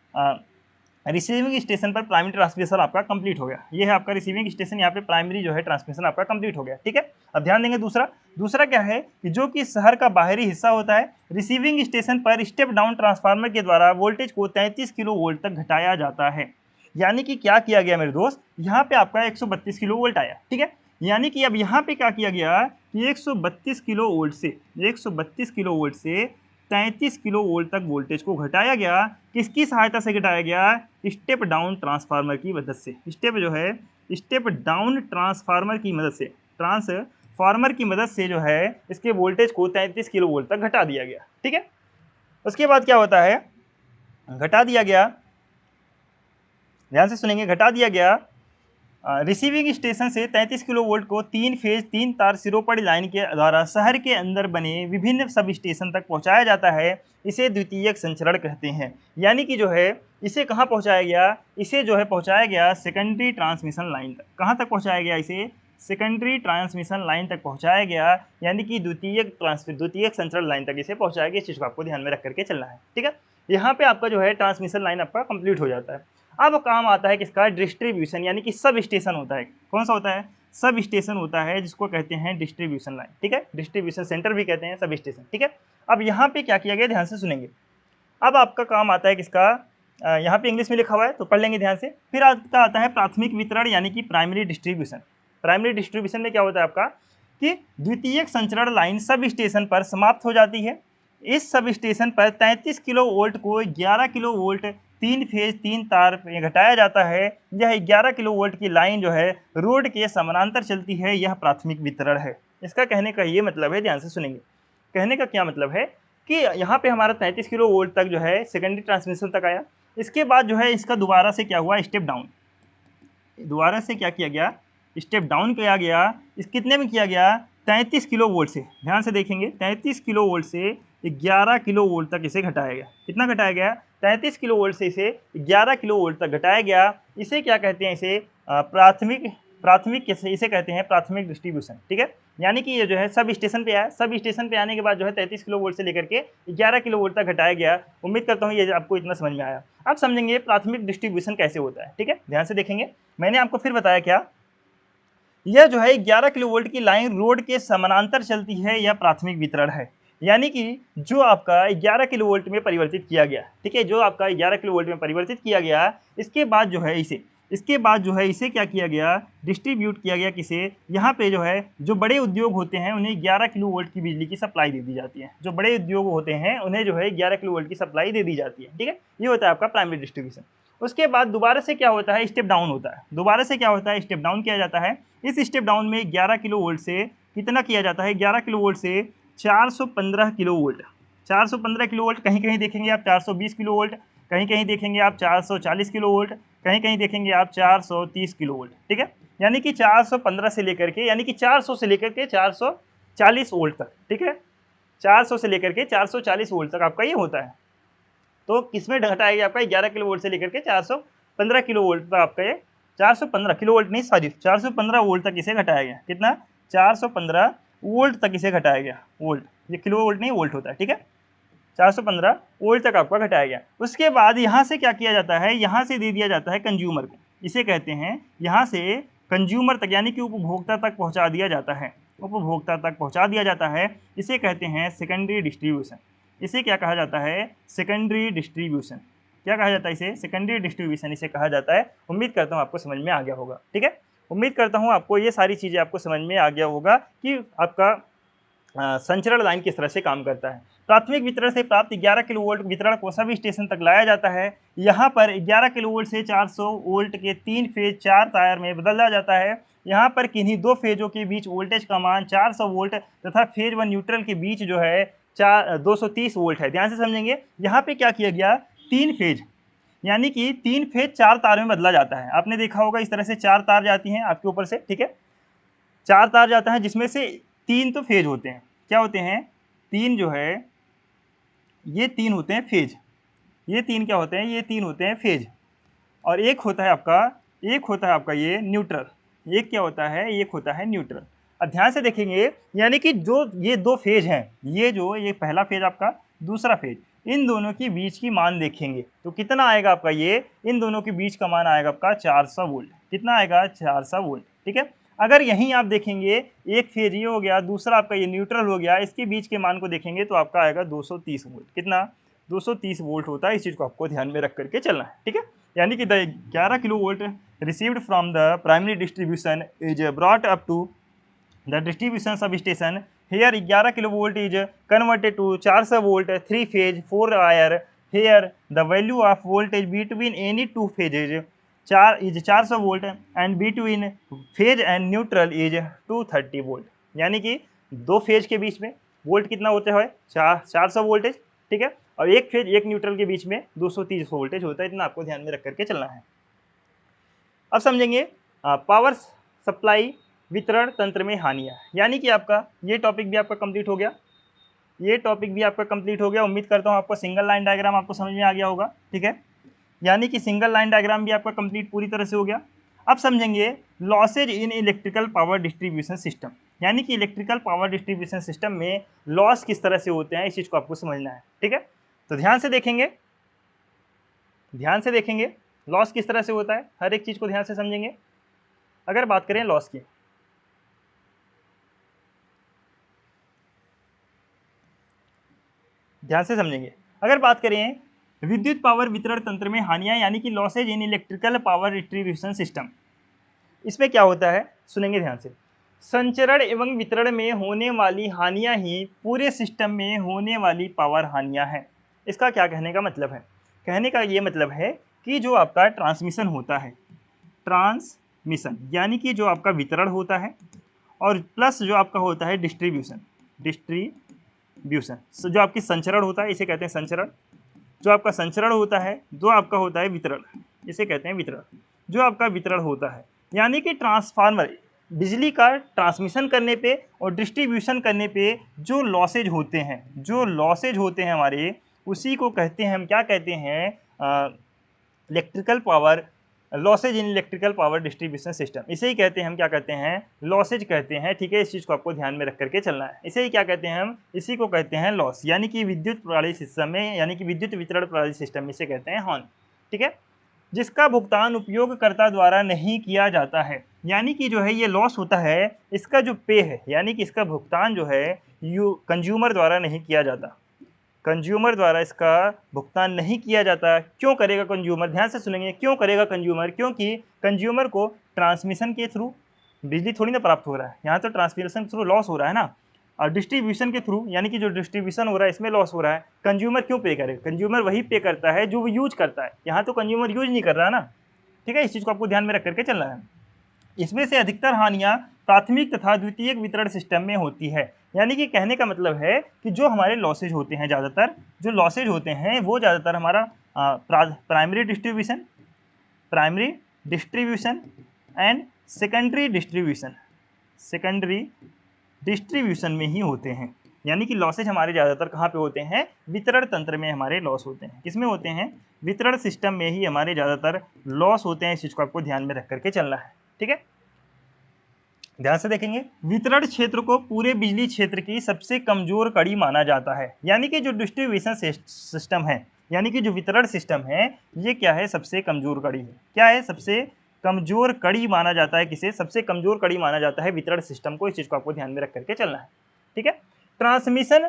रिसीविंग स्टेशन पर प्राइमरी ट्रांसमिशन आपका कंप्लीट हो गया। ये है आपका रिसीविंग स्टेशन, यहाँ पे प्राइमरी जो है ट्रांसमिशन आपका कंप्लीट हो गया। ठीक है, अब ध्यान देंगे दूसरा क्या है कि जो कि शहर का बाहरी हिस्सा होता है, रिसीविंग स्टेशन पर स्टेप डाउन ट्रांसफार्मर के द्वारा वोल्टेज को 33 किलो वोल्ट तक घटाया जाता है। यानी कि क्या किया गया मेरे दोस्त, यहाँ पे आपका 132 किलो वोल्ट आया। ठीक है, यानी कि अब यहाँ पे क्या किया गया कि 132 किलो वोल्ट से 132 किलो वोल्ट से 33 किलो वोल्ट तक वोल्टेज को घटाया गया। किसकी सहायता से घटाया गया? स्टेप डाउन ट्रांसफार्मर की मदद से। स्टेप डाउन ट्रांसफार्मर की मदद से, ट्रांसफार्मर की मदद से जो है इसके वोल्टेज को 33 किलो वोल्ट तक घटा दिया गया। ठीक है, उसके बाद क्या होता है? घटा दिया गया, ध्यान से सुनेंगे, घटा दिया गया रिसीविंग स्टेशन से 33 किलो वोल्ट को 3 फेज 3 तार सिरोपड़ी लाइन के द्वारा शहर के अंदर बने विभिन्न सब स्टेशन तक पहुंचाया जाता है। इसे द्वितीयक संचरण कहते हैं। यानी कि जो है इसे कहाँ पहुंचाया गया, इसे जो है पहुंचाया गया सेकेंडरी ट्रांसमिशन लाइन तक। कहाँ तक पहुंचाया गया, इसे सेकेंडरी ट्रांसमिशन लाइन तक पहुंचाया गया, यानी कि द्वितीयक संचरण लाइन तक इसे पहुंचाया गया। इस चीज़ को आपको ध्यान में रख करके चलना है, ठीक है। यहाँ पे आपका जो है ट्रांसमिशन लाइन आपका कंप्लीट हो जाता है। अब काम आता है किसका, डिस्ट्रीब्यूशन, यानी कि सब स्टेशन होता है। कौन सा होता है, सब स्टेशन होता है, जिसको कहते हैं डिस्ट्रीब्यूशन लाइन, ठीक है। डिस्ट्रीब्यूशन सेंटर भी कहते हैं सब स्टेशन, ठीक है। अब यहाँ पे क्या किया गया, ध्यान से सुनेंगे। अब आपका काम आता है किसका, यहाँ पे इंग्लिश में लिखा हुआ है तो पढ़ लेंगे ध्यान से। फिर आपका आता है प्राथमिक वितरण, यानी कि प्राइमरी डिस्ट्रीब्यूशन। प्राइमरी डिस्ट्रीब्यूशन में क्या होता है आपका कि द्वितीयक संचरण लाइन सब स्टेशन पर समाप्त हो जाती है। इस सब स्टेशन पर 33 किलो वोल्ट को 11 किलो वोल्ट 3 फेज 3 तार में घटाया जाता है। यह 11 किलो वोल्ट की लाइन जो है रोड के समानांतर चलती है। यह प्राथमिक वितरण है। इसका कहने का ये मतलब है, ध्यान से सुनेंगे। कहने का क्या मतलब है कि यहाँ पे हमारा 33 किलो वोल्ट तक जो है सेकेंडरी ट्रांसमिशन तक आया। इसके बाद जो है इसका दोबारा से क्या हुआ, स्टेप डाउन। दोबारा से क्या किया गया, स्टेप डाउन किया गया। इस कितने में किया गया, 33 किलो वोल्ट से। ध्यान से देखेंगे, 33 किलो वोल्ट से 11 किलो वोल्ट तक इसे घटाया गया। कितना घटाया गया, 33 किलो वोल्ट से इसे 11 किलो वोल्ट तक घटाया गया। इसे क्या कहते हैं, इसे प्राथमिक इसे कहते हैं प्राथमिक डिस्ट्रीब्यूशन, ठीक है। यानी कि ये जो है सब स्टेशन पे आया। सब स्टेशन पे आने के बाद जो है 33 किलो वोल्ट से लेकर के 11 किलो वोल्ट तक घटाया गया। उम्मीद करता हूँ ये आपको इतना समझ में आया। अब समझेंगे प्राथमिक डिस्ट्रीब्यूशन कैसे होता है, ठीक है। ध्यान से देखेंगे। मैंने आपको फिर बताया क्या, यह जो है 11 किलो वोल्ट की लाइन रोड के समानांतर चलती है। यह प्राथमिक वितरण है। यानी कि जो आपका 11 किलो वोल्ट में परिवर्तित किया गया, ठीक है, जो आपका 11 किलो वोल्ट में परिवर्तित किया गया, इसके बाद जो है इसे क्या किया गया, डिस्ट्रीब्यूट किया गया। किसे, यहाँ पे जो है जो बड़े उद्योग होते हैं उन्हें 11 किलो वोल्ट की बिजली की सप्लाई दे दी जाती है। जो बड़े उद्योग होते हैं उन्हें जो है 11 किलो वोल्ट की सप्लाई दे दी जाती है, ठीक है। ये होता है आपका प्राइमरी डिस्ट्रीब्यूशन। उसके बाद दोबारा से क्या होता है, स्टेप डाउन होता है। दोबारा से क्या होता है, स्टेप डाउन किया जाता है। इस स्टेप डाउन में 11 किलो वोल्ट से कितना किया जाता है, 11 किलो वोल्ट से 415 किलो वोल्ट। 415 किलो वोल्ट, कहीं कहीं देखेंगे आप 420 किलो वोल्ट, कहीं कहीं देखेंगे आप 440 किलो वोल्ट, कहीं कहीं देखेंगे आप 430 किलो वोल्ट, ठीक है। यानी कि 415 से लेकर के, यानी कि 400 से लेकर के 440 वोल्ट तक, ठीक है। 400 से लेकर के 440 वोल्ट तक आपका ये होता है। तो किसमें घटाया गया आपका, 11 किलो वोल्ट से लेकर के 415 किलो वोल्ट तक आपका ये 415 किलो वोल्ट नहीं, सॉरी 415 वोल्ट तक इसे घटाया गया। कितना, 415 वोल्ट तक इसे घटाया गया। वोल्ट, ये किलो वोल्ट नहीं वोल्ट होता है, ठीक है। 415 वोल्ट तक आपका घटाया गया। उसके बाद यहाँ से क्या किया जाता है, यहाँ से दे दिया जाता है कंज्यूमर को। इसे कहते हैं यहाँ से कंज्यूमर तक, यानी कि उपभोक्ता तक पहुँचा दिया जाता है। उपभोक्ता तक पहुँचा दिया जाता है। इसे कहते हैं सेकेंडरी डिस्ट्रीब्यूशन। इसे क्या कहा जाता है, सेकेंडरी डिस्ट्रीब्यूशन। क्या कहा जाता है इसे, सेकेंडरी डिस्ट्रीब्यूशन इसे कहा जाता है। उम्मीद करता हूँ आपको समझ में आ गया होगा, ठीक है। उम्मीद करता हूँ आपको ये सारी चीज़ें आपको समझ में आ गया होगा कि आपका संचरण लाइन किस तरह से काम करता है। प्राथमिक वितरण से प्राप्त 11 किलो वोल्ट वितरण को सभी स्टेशन तक लाया जाता है। यहाँ पर 11 किलो वोल्ट से 400 वोल्ट के 3 फेज 4 तार में बदला जाता है। यहाँ पर किन्हीं दो फेजों के बीच वोल्टेज का मान 400 वोल्ट तथा फेज 1 न्यूट्रल के बीच जो है 230 वोल्ट है। ध्यान से समझेंगे, यहाँ पे क्या किया गया, 3 फेज, यानी कि 3 फेज 4 तार में बदला जाता है। आपने देखा होगा इस तरह से 4 तार जाती हैं आपके ऊपर से, ठीक है। 4 तार जाता है जिसमें से 3 तो फेज होते हैं। क्या होते हैं, 3 जो है ये 3 होते हैं फेज। ये 3 क्या होते हैं, ये 3 होते हैं फेज। और एक होता है आपका ये न्यूट्रल। एक क्या होता है, एक होता है न्यूट्रल। अब ध्यान से देखेंगे, यानी कि जो ये दो फेज हैं, ये पहला फेज आपका, दूसरा फेज, इन दोनों के बीच की मान देखेंगे तो कितना आएगा आपका, ये इन दोनों के बीच का मान आएगा आपका 400 वोल्ट। कितना आएगा, 400 वोल्ट, ठीक है। अगर यहीं आप देखेंगे, एक फेज ये हो गया, दूसरा आपका ये न्यूट्रल हो गया, इसके बीच के मान को देखेंगे तो आपका आएगा 230 वोल्ट। कितना, 230 वोल्ट होता है। इस चीज़ को आपको ध्यान में रख करके चलना है, ठीक है। यानी कि the 11 kilo volt received from the primary distribution is brought up to the distribution sub station. Here 11 kilo volt is converted to 400 volt 3 phase 4 wire. Here the value of voltage between any two phases 400 volt and between phase and neutral is 230 volt. यानी कि दो phase के बीच में volt कितना होते हैं, 400 voltage, ठीक है। और एक फेज एक न्यूट्रल के बीच में 230 वोल्टेज होता है। इतना आपको ध्यान में रख करके चलना है। अब समझेंगे पावर सप्लाई वितरण तंत्र में हानियाँ, यानी कि आपका ये टॉपिक भी आपका कंप्लीट हो गया, ये टॉपिक भी आपका कंप्लीट हो गया। उम्मीद करता हूँ आपको सिंगल लाइन डायग्राम आपको समझ में आ गया होगा, ठीक है। यानी कि सिंगल लाइन डायग्राम भी आपका कंप्लीट पूरी तरह से हो गया। अब समझेंगे losses in electrical power distribution system, यानी कि इलेक्ट्रिकल पावर डिस्ट्रीब्यूशन सिस्टम में लॉस किस तरह से होते हैं, इस चीज़ को आपको समझना है, ठीक है। तो ध्यान से देखेंगे, ध्यान से देखेंगे लॉस किस तरह से होता है, हर एक चीज़ को ध्यान से समझेंगे। अगर बात करें लॉस की, ध्यान से समझेंगे, अगर बात करें विद्युत पावर वितरण तंत्र में हानियां, यानी कि losses in electrical power distribution system, इसमें क्या होता है सुनेंगे ध्यान से। संचरण एवं वितरण में होने वाली हानियां ही पूरे सिस्टम में होने वाली पावर हानियां हैं। इसका क्या कहने का मतलब है, कहने का ये मतलब है कि जो आपका ट्रांसमिशन होता है, ट्रांसमिशन यानी कि जो आपका वितरण होता है, और प्लस जो आपका होता है डिस्ट्रीब्यूशन, डिस्ट्रीब्यूशन जो आपकी संचरण होता है, इसे कहते हैं संचरण। जो आपका संचरण होता है, जो आपका होता है वितरण, इसे कहते हैं वितरण। जो आपका वितरण होता है यानी कि ट्रांसफार्मर बिजली का ट्रांसमिशन करने पे और डिस्ट्रीब्यूशन करने पे जो लॉसेज होते हैं, जो लॉसेज होते हैं हमारे, उसी को कहते हैं, हम क्या कहते हैं, electrical power, losses in electrical power distribution system, इसे ही कहते हैं हम, क्या कहते हैं, लॉसेज कहते हैं, ठीक है। इस चीज़ को आपको ध्यान में रख करके चलना है। इसे ही क्या कहते हैं हम, इसी को कहते हैं लॉस, यानी कि विद्युत प्रणाली सिस्टम में, यानी कि विद्युत वितरण प्रणाली सिस्टम में इसे कहते हैं हॉर्न, ठीक है। जिसका भुगतान उपयोगकर्ता द्वारा नहीं किया जाता है, यानी कि जो है ये लॉस होता है, इसका जो पे है, यानी कि इसका भुगतान जो है कंज्यूमर द्वारा नहीं किया जाता, कंज्यूमर द्वारा इसका भुगतान नहीं किया जाता। क्यों करेगा कंज्यूमर, ध्यान से सुनेंगे, क्यों करेगा कंज्यूमर, क्योंकि कंज्यूमर को ट्रांसमिशन के थ्रू बिजली थोड़ी ना प्राप्त हो रहा है, यहाँ तो ट्रांसमिशन के थ्रू लॉस हो रहा है ना, और डिस्ट्रीब्यूशन के थ्रू, यानी कि जो डिस्ट्रीब्यूशन हो रहा है इसमें लॉस हो रहा है। कंज्यूमर क्यों पे करेगा, कंज्यूमर वही पे करता है जो वो यूज करता है, यहाँ तो कंज्यूमर यूज नहीं कर रहा ना, ठीक है। इस चीज़ को आपको ध्यान में रख करके चलना है। इसमें से अधिकतर हानियां प्राथमिक तथा द्वितीयक वितरण सिस्टम में होती है, यानी कि कहने का मतलब है कि जो हमारे लॉसेज होते हैं, ज़्यादातर जो लॉसेज होते हैं वो ज़्यादातर हमारा primary distribution, primary distribution and secondary distribution, secondary distribution में ही होते हैं। यानी कि लॉसेज हमारे ज़्यादातर कहाँ पे होते हैं, वितरण तंत्र में हमारे लॉस होते हैं। किसमें होते हैं, वितरण सिस्टम में ही हमारे ज़्यादातर लॉस होते हैं। इस चीज़ को आपको ध्यान में रख करके चलना है, ठीक है। ध्यान से देखेंगे, वितरण क्षेत्र को पूरे बिजली क्षेत्र की सबसे कमजोर कड़ी माना जाता है, यानी कि जो डिस्ट्रीब्यूशन सिस्टम है, यानी कि जो वितरण सिस्टम है, ये क्या है, सबसे कमजोर कड़ी है। क्या है, सबसे कमजोर कड़ी माना जाता है। किसे सबसे कमजोर कड़ी माना जाता है, वितरण सिस्टम को। इस चीज को आपको ध्यान में रख करके चलना है, ठीक है। ट्रांसमिशन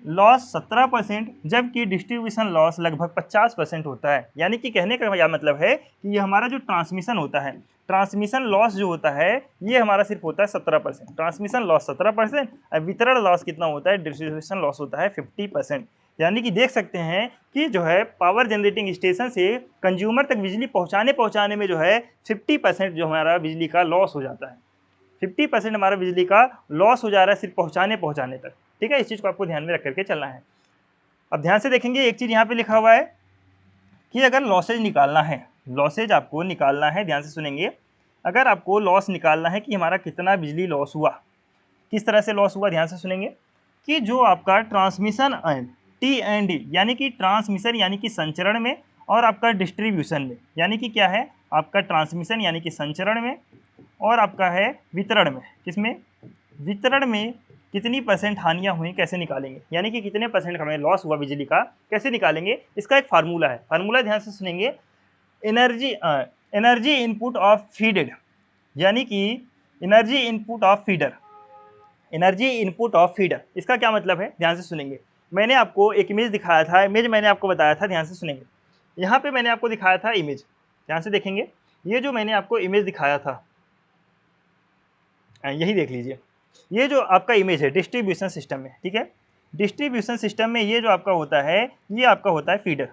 लॉस 17%, जबकि डिस्ट्रीब्यूशन लॉस लगभग 50% होता है। यानी कि कहने का यह मतलब है कि ये हमारा जो ट्रांसमिशन होता है, ट्रांसमिशन लॉस जो होता है, ये हमारा सिर्फ होता है 17%, ट्रांसमिशन लॉस 17%, और वितरण लॉस कितना होता है, डिस्ट्रीब्यूशन लॉस होता है 50%। यानी कि देख सकते हैं कि जो है पावर जनरेटिंग स्टेशन से कंज्यूमर तक बिजली पहुंचाने में जो है 50% जो हमारा बिजली का लॉस हो जाता है, 50% हमारा बिजली का लॉस हो जा रहा है सिर्फ पहुंचाने तक, ठीक है। इस चीज़ को आपको ध्यान में रख करके चलना है। अब ध्यान से देखेंगे, एक चीज़ यहाँ पे लिखा हुआ है कि अगर लॉसेज निकालना है, लॉसेज आपको निकालना है, ध्यान से सुनेंगे, अगर आपको लॉस निकालना है कि हमारा कितना बिजली लॉस हुआ, किस तरह से लॉस हुआ, ध्यान से सुनेंगे, कि जो आपका ट्रांसमिशन T&D, यानी कि ट्रांसमिशन यानी कि संचरण में, और आपका डिस्ट्रीब्यूशन में, यानी कि क्या है, आपका ट्रांसमिशन यानी कि संचरण में, और आपका है वितरण में। किसमें, वितरण में कितनी परसेंट हानियां हुई, कैसे निकालेंगे, यानी कि कितने परसेंट हमें लॉस हुआ बिजली का, कैसे निकालेंगे, इसका एक फार्मूला है। फार्मूला ध्यान से सुनेंगे, एनर्जी इनपुट ऑफ फीडेड, यानी कि energy input of feeder, energy input of feeder, इसका क्या मतलब है, ध्यान से सुनेंगे। मैंने आपको एक इमेज दिखाया था, इमेज मैंने आपको बताया था, ध्यान से सुनेंगे। यहाँ पे मैंने आपको दिखाया था इमेज, ध्यान से देखेंगे, ये जो मैंने आपको इमेज दिखाया था, यही देख लीजिए, ये जो आपका इमेज है डिस्ट्रीब्यूशन सिस्टम में, ठीक है। डिस्ट्रीब्यूशन सिस्टम में ये जो आपका होता है, ये आपका होता है फीडर।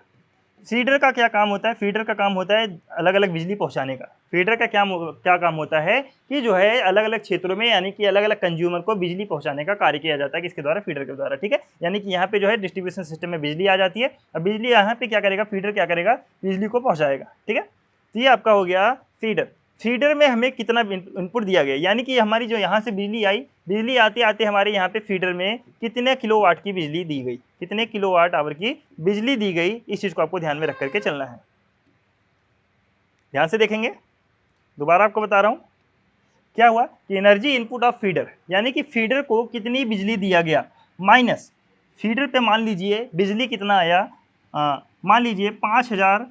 फीडर का क्या काम होता है, फीडर का काम होता है अलग अलग बिजली पहुंचाने का। फीडर का क्या काम होता है कि जो है अलग अलग क्षेत्रों में, यानी कि अलग अलग कंज्यूमर को बिजली पहुंचाने का कार्य किया जाता है, किसके द्वारा, फीडर के द्वारा, ठीक है। यानी कि यहाँ पे जो है डिस्ट्रीब्यूशन सिस्टम में बिजली आ जाती है, और बिजली यहाँ पे क्या करेगा, फीडर क्या करेगा, बिजली को पहुँचाएगा, ठीक है। तो ये आपका हो गया फीडर। फीडर में हमें कितना इनपुट दिया गया, यानी कि हमारी जो यहाँ से बिजली आई, बिजली आते आते हमारे यहाँ पे फीडर में कितने किलोवाट की बिजली दी गई, कितने किलोवाट आवर की बिजली दी गई, इस चीज़ को आपको ध्यान में रख करके चलना है। ध्यान से देखेंगे, दोबारा आपको बता रहा हूँ क्या हुआ कि एनर्जी इनपुट ऑफ फीडर, यानी कि फीडर को कितनी बिजली दिया गया, माइनस फीडर पे मान लीजिए बिजली कितना आया, मान लीजिए 5000,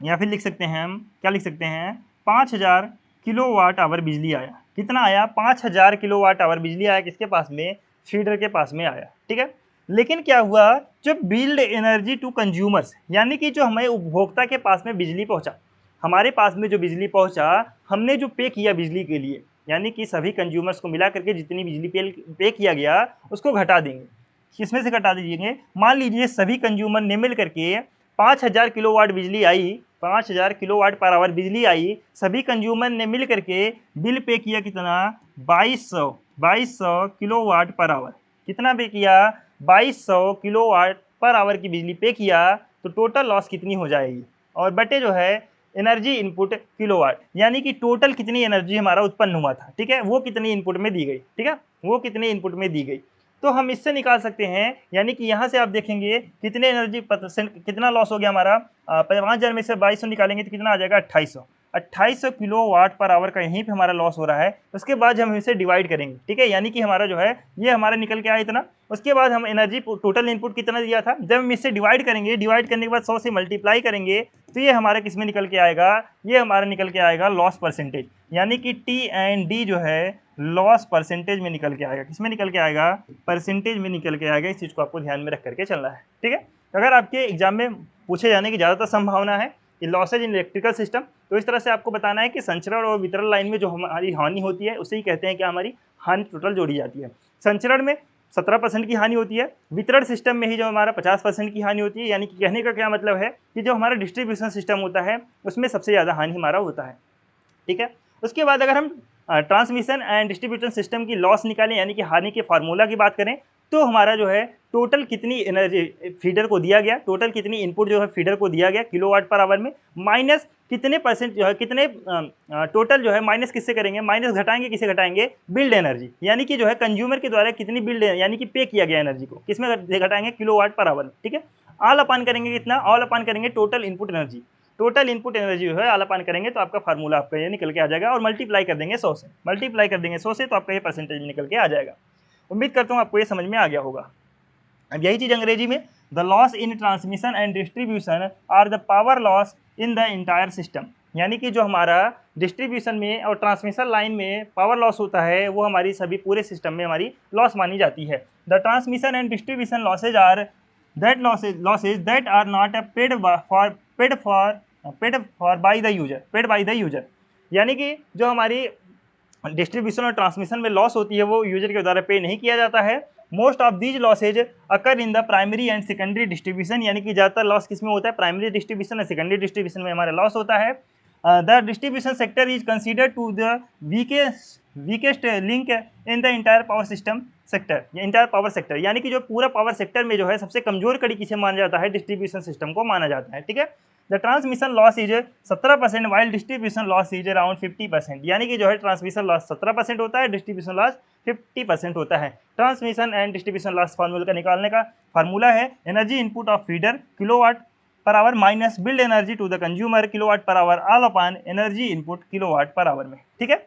या फिर लिख सकते हैं हम, क्या लिख सकते हैं, 5000 किलोवाट आवर बिजली आया। कितना आया, 5000 किलोवाट आवर बिजली आया, किसके पास में, फीडर के पास में आया। ठीक है, लेकिन क्या हुआ, जो बिल्ड एनर्जी टू कंज्यूमर्स, यानी कि जो हमें उपभोक्ता के पास में बिजली पहुंचा, हमारे पास में जो बिजली पहुंचा, हमने जो पे किया बिजली के लिए, यानी कि सभी कंज्यूमर्स को मिला करके जितनी बिजली पे किया गया उसको घटा देंगे। किसमें से घटा दीजिएंगे, मान लीजिए सभी कंज्यूमर ने मिल करके 5000 किलोवाट बिजली आई, 5000 किलोवाट पर आवर बिजली आई, सभी कंज्यूमर ने मिल करके बिल पे किया कितना, 2200 किलोवाट पर आवर। कितना पे किया, 2200 किलोवाट पर आवर की बिजली पे किया, तो टोटल लॉस कितनी हो जाएगी, और बटे जो है एनर्जी इनपुट किलोवाट, यानी कि टोटल कितनी एनर्जी हमारा उत्पन्न हुआ था। ठीक है, वो कितनी इनपुट में दी गई, ठीक है, वो कितनी इनपुट में दी गई, तो हम इससे निकाल सकते हैं। यानी कि यहाँ से आप देखेंगे कितने एनर्जी परसेंट कितना लॉस हो गया हमारा, 5000 में से 2200 निकालेंगे तो कितना आ जाएगा, 2800 किलोवाट पर आवर का यहीं पे हमारा लॉस हो रहा है। उसके बाद हम इसे डिवाइड करेंगे, ठीक है, यानी कि हमारा जो है ये हमारा निकल के आया इतना। उसके बाद हम एनर्जी टोटल इनपुट कितना दिया था, जब हम इससे डिवाइड करेंगे, डिवाइड करने के बाद 100 से मल्टीप्लाई करेंगे, तो ये हमारा किस में निकल के आएगा, ये हमारा निकल के आएगा लॉस परसेंटेज, यानी कि T&D जो है लॉस परसेंटेज में निकल के आएगा। किस में निकल के आएगा, परसेंटेज में निकल के आएगा। इस चीज़ को आपको ध्यान में रख करके चलना है। ठीक है, अगर आपके एग्जाम में पूछे जाने की ज़्यादातर संभावना है कि लॉसेज इन इलेक्ट्रिकल सिस्टम, तो इस तरह से आपको बताना है कि संचरण और वितरण लाइन में जो हमारी हानि होती है उसे ही कहते हैं कि हमारी हानि टोटल जोड़ी जाती है। संचरण में 17% की हानि होती है, वितरण सिस्टम में ही जो हमारा 50% की हानि होती है। यानी कि कहने का क्या मतलब है कि जो हमारा डिस्ट्रीब्यूशन सिस्टम होता है उसमें सबसे ज़्यादा हानि हमारा होता है। ठीक है, उसके बाद अगर हम ट्रांसमिशन एंड डिस्ट्रीब्यूशन सिस्टम की लॉस निकालें, यानी कि हानि के फार्मूला की बात करें, तो हमारा जो है टोटल कितनी एनर्जी फीडर को दिया गया, टोटल कितनी इनपुट जो है फीडर को दिया गया किलोवाट पर आवर में, माइनस कितने परसेंट जो है, कितने टोटल जो है माइनस किससे करेंगे, माइनस घटाएंगे, किसे घटाएंगे, बिल्ड एनर्जी, यानी कि जो है कंज्यूमर के द्वारा कितनी बिल्ड यानी कि पे किया गया एनर्जी को किसमें घटाएंगे, किलोवाट पर आवर। ठीक है, ऑल अपान करेंगे कितना, ऑल अपान करेंगे total input energy, total input energy जो है ऑल अपान करेंगे तो आपका फार्मूला आपका ये निकल के आ जाएगा, और मल्टीप्लाई कर देंगे 100 से, मल्टीप्लाई कर देंगे 100 से, तो आपका ये परसेंटेज निकल के आ जाएगा। उम्मीद करता हूँ आपको ये समझ में आ गया होगा। अब यही चीज़ अंग्रेजी में, the loss in transmission and distribution are the power loss in the entire system, यानी कि जो हमारा डिस्ट्रीब्यूशन में और ट्रांसमिशन लाइन में पावर लॉस होता है वो हमारी सभी पूरे सिस्टम में हमारी लॉस मानी जाती है। The transmission and distribution losses are that losses that are not paid for by the user, यानी कि जो हमारी डिस्ट्रीब्यूशन और ट्रांसमिशन में लॉस होती है वो यूजर के द्वारा पे नहीं किया जाता है। Most of these losses occur in the primary and secondary distribution, यानी कि ज़्यादातर लॉस किसमें होता है, प्राइमरी डिस्ट्रीब्यूशन और सेकेंडरी डिस्ट्रीब्यूशन में हमारा लॉस होता है। The distribution sector is consider to the weakest link in the entire power system sector, entire power sector, यानी कि जो पूरा पावर सेक्टर में जो है सबसे कमजोर कड़ी किसे माना जाता है, डिस्ट्रीब्यूशन सिस्टम को माना जाता है। ठीक है, the transmission loss is 17% while distribution loss is around 50%, यानी कि जो है ट्रांसमिशन लॉस 17% होता है, डिस्ट्रीब्यूशन लॉस 50% होता है। Transmission and distribution loss formula का निकालने का फार्मूला है energy input of feeder kilowatt per hour minus billed energy to the consumer kilowatt per hour all upon energy input kilowatt per hour में। ठीक है,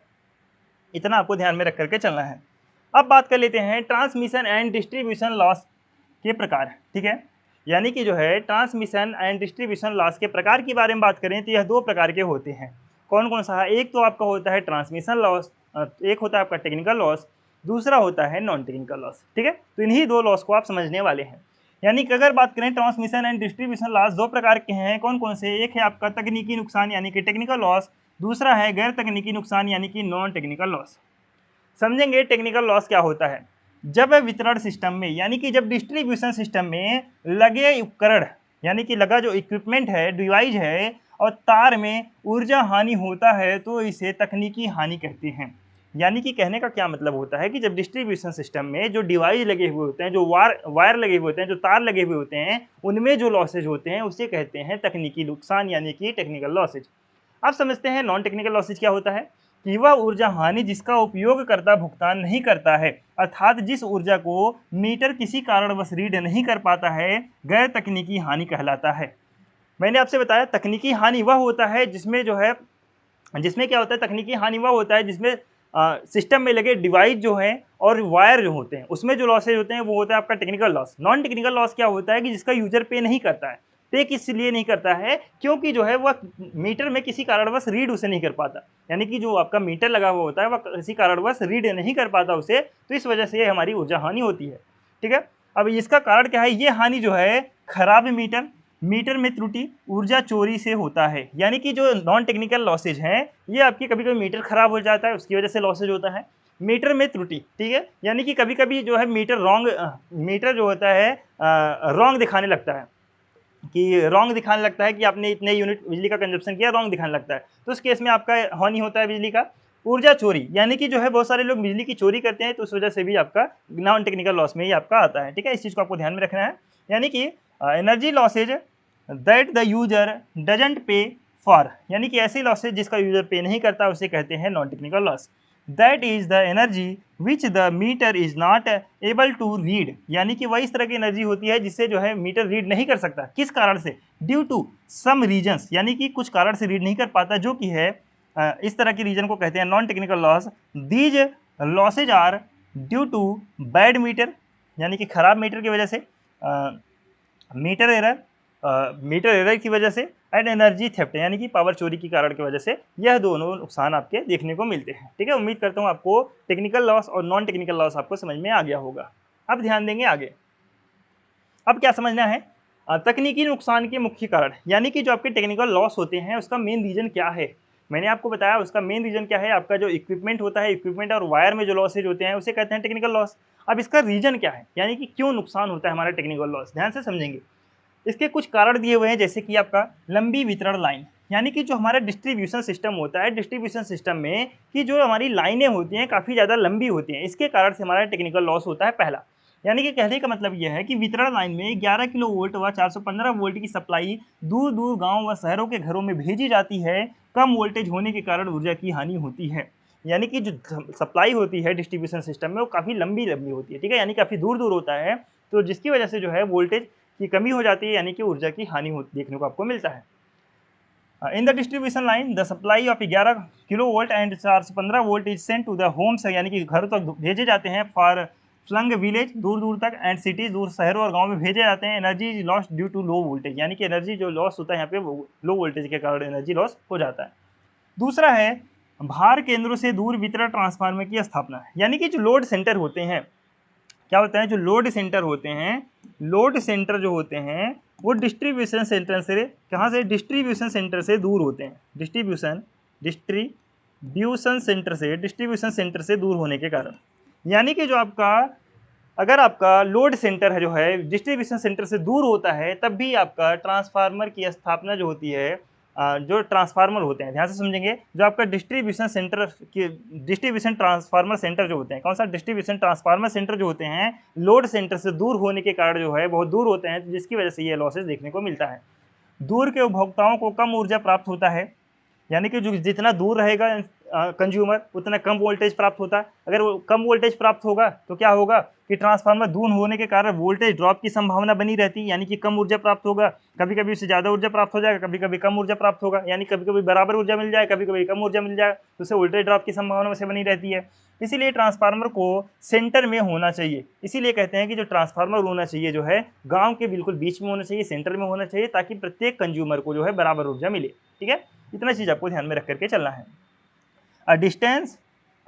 इतना आपको ध्यान में रख करके चलना है। अब बात कर लेते हैं ट्रांसमिशन एंड डिस्ट्रीब्यूशन लॉस के प्रकार। ठीक है, यानी कि जो है ट्रांसमिशन एंड डिस्ट्रीब्यूशन लॉस के प्रकार के बारे में बात करें तो यह दो प्रकार के होते हैं। कौन कौन सा है, एक तो आपका होता है ट्रांसमिशन लॉस, एक होता है आपका टेक्निकल लॉस, दूसरा होता है नॉन टेक्निकल लॉस। ठीक है, तो इन्हीं दो लॉस को आप समझने वाले हैं। यानी कि अगर बात करें ट्रांसमिशन एंड डिस्ट्रीब्यूशन लॉस दो प्रकार के हैं, कौन कौन से, एक है आपका तकनीकी नुकसान यानी कि टेक्निकल लॉस, दूसरा है गैर तकनीकी नुकसान यानी कि नॉन टेक्निकल लॉस। समझेंगे टेक्निकल लॉस क्या होता है। जब वितरण सिस्टम में यानी कि जब डिस्ट्रीब्यूशन सिस्टम में लगे उपकरण यानी कि लगा जो इक्विपमेंट है, डिवाइस है, और तार में ऊर्जा हानि होता है तो इसे तकनीकी हानि कहते हैं। यानी कि कहने का क्या मतलब होता है कि जब डिस्ट्रीब्यूशन सिस्टम में जो डिवाइस लगे हुए होते हैं, जो वायर लगे हुए होते हैं, जो तार लगे हुए होते हैं, उनमें जो लॉसेज होते हैं उसे कहते हैं तकनीकी नुकसान यानी कि टेक्निकल लॉसेज। आप समझते हैं नॉन टेक्निकल लॉसेज क्या होता है कि वह ऊर्जा हानि जिसका उपयोगकर्ता भुगतान नहीं करता है, अर्थात जिस ऊर्जा को मीटर किसी कारणवश रीड नहीं कर पाता है, गैर तकनीकी हानि कहलाता है। मैंने आपसे बताया तकनीकी हानि वह होता है जिसमें जो है, जिसमें क्या होता है, तकनीकी हानि वह होता है जिसमें सिस्टम में लगे डिवाइस जो हैं और वायर जो होते हैं उसमें जो लॉसेज होते हैं वो होता है आपका technical loss. Non technical loss क्या होता है कि जिसका यूजर पे नहीं करता है। पे किस लिए नहीं करता है, क्योंकि जो है वह मीटर में किसी कारणवश रीड उसे नहीं कर पाता, यानी कि जो आपका मीटर लगा हुआ होता है वह किसी कारणवश रीड नहीं कर पाता उसे, तो इस वजह से हमारी ऊर्जा हानि होती है। ठीक है, अब इसका कारण क्या है, ये हानि जो है खराब मीटर, मीटर में त्रुटि, ऊर्जा चोरी से होता है। यानी कि जो नॉन टेक्निकल लॉसेज हैं ये आपकी कभी कभी मीटर खराब हो जाता है उसकी वजह से लॉसेज होता है। मीटर में त्रुटि, ठीक है, यानी कि कभी कभी जो है मीटर मीटर जो होता है रॉन्ग दिखाने लगता है, कि रॉन्ग दिखाने लगता है कि आपने इतने यूनिट बिजली का कंजप्शन किया, रॉन्ग दिखाने लगता है, तो उस केस में आपका हानि होता है बिजली का। ऊर्जा चोरी, यानी कि जो है बहुत सारे लोग बिजली की चोरी करते हैं तो उस वजह से भी आपका नॉन टेक्निकल लॉस में ही आपका आता है। ठीक है, इस चीज़ को आपको ध्यान में रखना है। यानी कि energy losses that the user doesn't पे फॉर, यानी कि ऐसी लॉसेज जिसका यूजर पे नहीं करता उसे कहते हैं non technical loss. That is the energy which the meter is not able to read, यानी कि वह इस तरह की एनर्जी होती है जिससे जो है मीटर रीड नहीं कर सकता। किस कारण से, ड्यू टू सम रीजन्स, यानी कि कुछ कारण से रीड नहीं कर पाता, जो कि है इस तरह की रीजन को कहते हैं non technical loss. These losses are due to bad meter, यानी कि खराब मीटर की वजह से, मीटर एरर, मीटर एरर की वजह से, एंड एनर्जी थेफ्ट, यानी कि पावर चोरी के कारण की वजह से, यह दोनों नुकसान आपके देखने को मिलते हैं। ठीक है, उम्मीद करता हूँ आपको टेक्निकल लॉस और नॉन टेक्निकल लॉस आपको समझ में आ गया होगा। अब ध्यान देंगे आगे। अब क्या समझना है, तकनीकी नुकसान के मुख्य कारण, यानी कि जो आपके टेक्निकल लॉस होते हैं उसका मेन रीजन क्या है। मैंने आपको बताया उसका मेन रीजन क्या है, आपका जो इक्विपमेंट होता है, इक्विपमेंट और वायर में जो लॉसेज होते हैं उसे कहते हैं टेक्निकल लॉस। अब इसका रीजन क्या है, यानी कि क्यों नुकसान होता है हमारा टेक्निकल लॉस, ध्यान से समझेंगे। इसके कुछ कारण दिए हुए हैं, जैसे कि आपका लंबी वितरण लाइन, यानी कि जो हमारा डिस्ट्रीब्यूशन सिस्टम होता है, डिस्ट्रीब्यूशन सिस्टम में कि जो हमारी लाइनें होती हैं काफ़ी ज़्यादा लंबी होती हैं, इसके कारण से हमारा टेक्निकल लॉस होता है पहला। यानी कि कहने का मतलब यह है कि वितरण लाइन में 11 किलो वोल्ट व 415 वोल्ट की सप्लाई दूर दूर गाँव व शहरों के घरों में भेजी जाती है, कम वोल्टेज होने के कारण ऊर्जा की हानि होती है। यानी कि जो सप्लाई होती है डिस्ट्रीब्यूशन सिस्टम में वो काफ़ी लंबी लंबी होती है, ठीक है, यानी काफ़ी दूर दूर होता है, तो जिसकी वजह से जो है वोल्टेज की कमी हो जाती है, यानी कि ऊर्जा की हानि देखने को आपको मिलता है। In the distribution line the supply of 11 kilo volt and 415 volt is sent to the homes, यानी कि घर तक भेजे जाते हैं, फॉर फ्लंग विलेज दूर दूर तक, एंड सिटीज दूर शहरों और गाँव में भेजे जाते हैं। Energy loss due to low voltage, यानी कि एनर्जी जो लॉस होता है यहाँ पे वो लो वोल्टेज के कारण एनर्जी लॉस हो जाता है। दूसरा है भार केंद्रों से दूर वितरण ट्रांसफार्मर की स्थापना, यानी कि जो लोड सेंटर होते हैं, क्या होता है, जो लोड सेंटर होते हैं, लोड सेंटर जो होते हैं वो डिस्ट्रीब्यूशन सेंटर से, कहाँ से, डिस्ट्रीब्यूशन सेंटर से दूर होते हैं। डिस्ट्रीब्यूशन सेंटर से दूर होने के कारण, यानी कि जो आपका अगर आपका लोड सेंटर है जो है डिस्ट्रीब्यूशन सेंटर से दूर होता है, तब भी आपका ट्रांसफार्मर की स्थापना जो होती है, जो ट्रांसफार्मर होते हैं, ध्यान से समझेंगे, जो आपका डिस्ट्रीब्यूशन सेंटर की डिस्ट्रीब्यूशन ट्रांसफार्मर सेंटर जो होते हैं, कौन सा, डिस्ट्रीब्यूशन ट्रांसफार्मर सेंटर जो होते हैं लोड सेंटर से दूर होने के कारण जो है बहुत दूर होते हैं, जिसकी वजह से ये लॉसेज देखने को मिलता है। दूर के उपभोक्ताओं को कम ऊर्जा प्राप्त होता है, यानी कि जो जितना दूर रहेगा कंज्यूमर उतना कम वोल्टेज प्राप्त होता है। अगर वो कम वोल्टेज प्राप्त होगा तो क्या होगा कि ट्रांसफार्मर दूर होने के कारण वोल्टेज ड्रॉप की संभावना बनी रहती है, यानी कि कम ऊर्जा प्राप्त होगा, कभी कभी उससे ज़्यादा ऊर्जा प्राप्त हो जाएगा, कभी कभी कम ऊर्जा प्राप्त होगा, यानी कभी कभी बराबर ऊर्जा मिल जाए, कभी कभी कम ऊर्जा मिल जाए, तो उससे वोल्टेज ड्रॉप की संभावना वैसे बनी रहती है। इसीलिए ट्रांसफार्मर को सेंटर में होना चाहिए, इसीलिए कहते हैं कि जो ट्रांसफार्मर होना चाहिए जो है गाँव के बिल्कुल बीच में होना चाहिए, सेंटर में होना चाहिए, ताकि प्रत्येक कंज्यूमर को जो है बराबर ऊर्जा मिले। ठीक है, इतना चीज़ आपको ध्यान में रख करके चलना है। A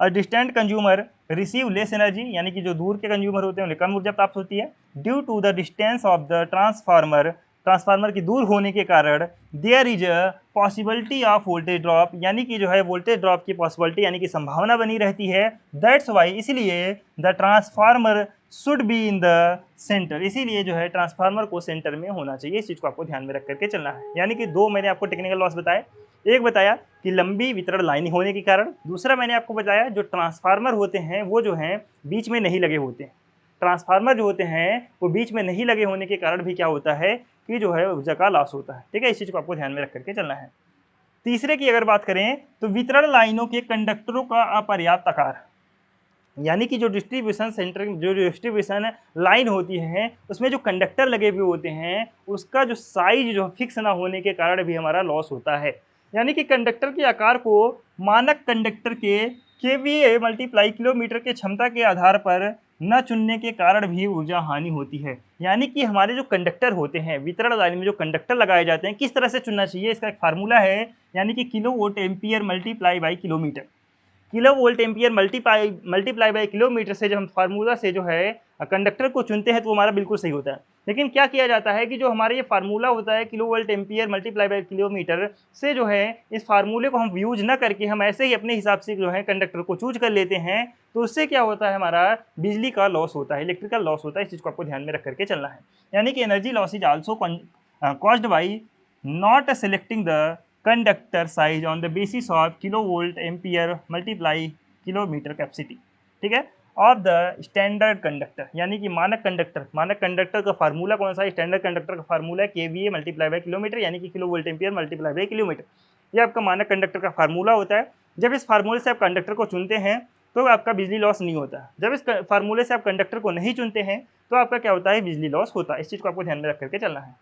distant consumer receive less energy, यानी कि जो दूर के कंज्यूमर होते हैं उन्हें कम ऊर्जा प्राप्त होती है, due to the distance of the transformer, transformer की दूर होने के कारण there is a possibility of voltage drop, यानी कि जो है वोल्टेज ड्रॉप की पॉसिबिलिटी यानी कि संभावना बनी रहती है। दैट्स वाई, इसलिए the transformer should be in the centre, इसीलिए जो है ट्रांसफार्मर को सेंटर में होना चाहिए। इस चीज़ को आपको ध्यान में रख करके चलना है। यानी कि दो मैंने आपको टेक्निकल लॉस बताए, एक बताया कि लंबी वितरण लाइन होने के कारण, दूसरा मैंने आपको बताया जो ट्रांसफार्मर होते हैं वो जो हैं बीच में नहीं लगे होते हैं। ट्रांसफार्मर जो होते हैं वो बीच में नहीं लगे होने के कारण भी क्या होता है कि जो है ऊर्जा का लॉस होता है। ठीक है, इस चीज़ को आपको ध्यान में रख करके चलना है। तीसरे की अगर बात करें तो वितरण लाइनों के कंडक्टरों का अपर्याप्त आकार, यानी कि जो डिस्ट्रीब्यूशन सेंटर जो डिस्ट्रीब्यूशन लाइन होती है उसमें जो कंडक्टर लगे हुए होते हैं उसका जो साइज जो फिक्स ना होने के कारण भी हमारा लॉस होता है। यानी कि कंडक्टर के आकार को मानक कंडक्टर के केवीए मल्टीप्लाई किलोमीटर के क्षमता के आधार पर न चुनने के कारण भी ऊर्जा हानि होती है। यानी कि हमारे जो कंडक्टर होते हैं वितरण लाइन में जो कंडक्टर लगाए जाते हैं किस तरह से चुनना चाहिए, इसका एक फार्मूला है, यानी कि kilo volt ampere multiply by kilometre. Kilo volt ampere multiply by kilometre से जो हम फार्मूला से जो है कंडक्टर को चुनते हैं तो वो हमारा बिल्कुल सही होता है। लेकिन क्या किया जाता है कि जो हमारा ये फार्मूला होता है kilo volt ampere multiply by kilometre से जो है इस फार्मूले को हम यूज ना करके हम ऐसे ही अपने हिसाब से जो है कंडक्टर को चूज कर लेते हैं, तो उससे क्या होता है हमारा बिजली का लॉस होता है, इलेक्ट्रिकल लॉस होता है। इस चीज़ को आपको ध्यान में रख करके चलना है। यानी कि energy loss is also caused by not selecting the conductor size on the basis of kilo volt ampere multiply kilometre capacity, ठीक है, ऑफ द स्टैंडर्ड कंडक्टर। यानी कि मानक कंडक्टर का फार्मूला कौन सा है? स्टैंडर्ड कंडक्टर का फार्मूला है केवीए मल्टीप्लाई बाई किलोमीटर, यानी कि kilo volt ampere multiply by kilometre. ये आपका मानक कंडक्टर का फार्मूला होता है। जब इस फार्मूले से आप कंडक्टर को चुनते हैं तो आपका बिजली लॉस नहीं होता। जब इस फार्मूले से आप कंडक्टर को नहीं चुनते हैं तो आपका क्या होता है, बिजली लॉस होता है। इस चीज़ को आपको ध्यान में रख करके चलना है।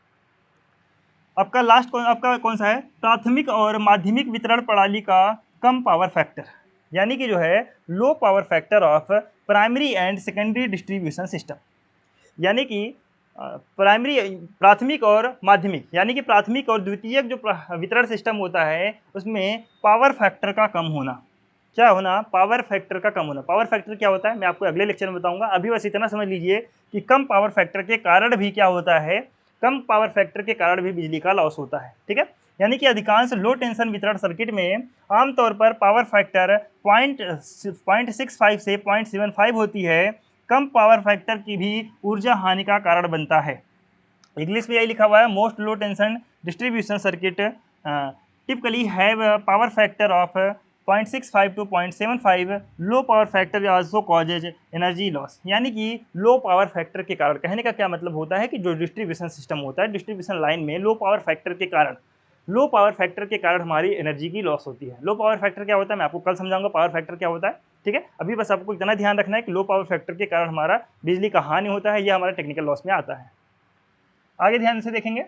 आपका लास्ट आपका कौन सा है? प्राथमिक और माध्यमिक वितरण प्रणाली का कम पावर फैक्टर, यानी कि जो है low power factor of primary and secondary distribution system. यानी कि प्राथमिक और माध्यमिक, यानी कि प्राथमिक और द्वितीयक जो वितरण सिस्टम होता है उसमें पावर फैक्टर का कम होना। क्या होना? पावर फैक्टर का कम होना। पावर फैक्टर क्या होता है मैं आपको अगले लेक्चर में बताऊंगा। अभी बस इतना समझ लीजिए कि कम पावर फैक्टर के कारण भी क्या होता है, कम पावर फैक्टर के कारण भी बिजली का लॉस होता है, ठीक है। यानी कि अधिकांश लो टेंशन वितरण सर्किट में आमतौर पर पावर फैक्टर 0.65 से 0.75 होती है। कम पावर फैक्टर की भी ऊर्जा हानि का कारण बनता है। इंग्लिश में यही लिखा हुआ है, most low tension distribution circuit typically have power factor of 0.65 to 0.75। Low power factor also causes energy loss. यानी कि लो पावर फैक्टर के कारण, कहने का क्या मतलब होता है कि जो डिस्ट्रीब्यूशन सिस्टम होता है, डिस्ट्रीब्यूशन लाइन में लो पावर फैक्टर के कारण हमारी एनर्जी की लॉस होती है। लो पावर फैक्टर क्या होता है मैं आपको कल समझाऊंगा पावर फैक्टर क्या होता है, ठीक है। अभी बस आपको इतना ध्यान रखना है कि लो पावर फैक्टर के कारण हमारा बिजली का हानि होता है, यह हमारा टेक्निकल लॉस में आता है। आगे ध्यान से देखेंगे,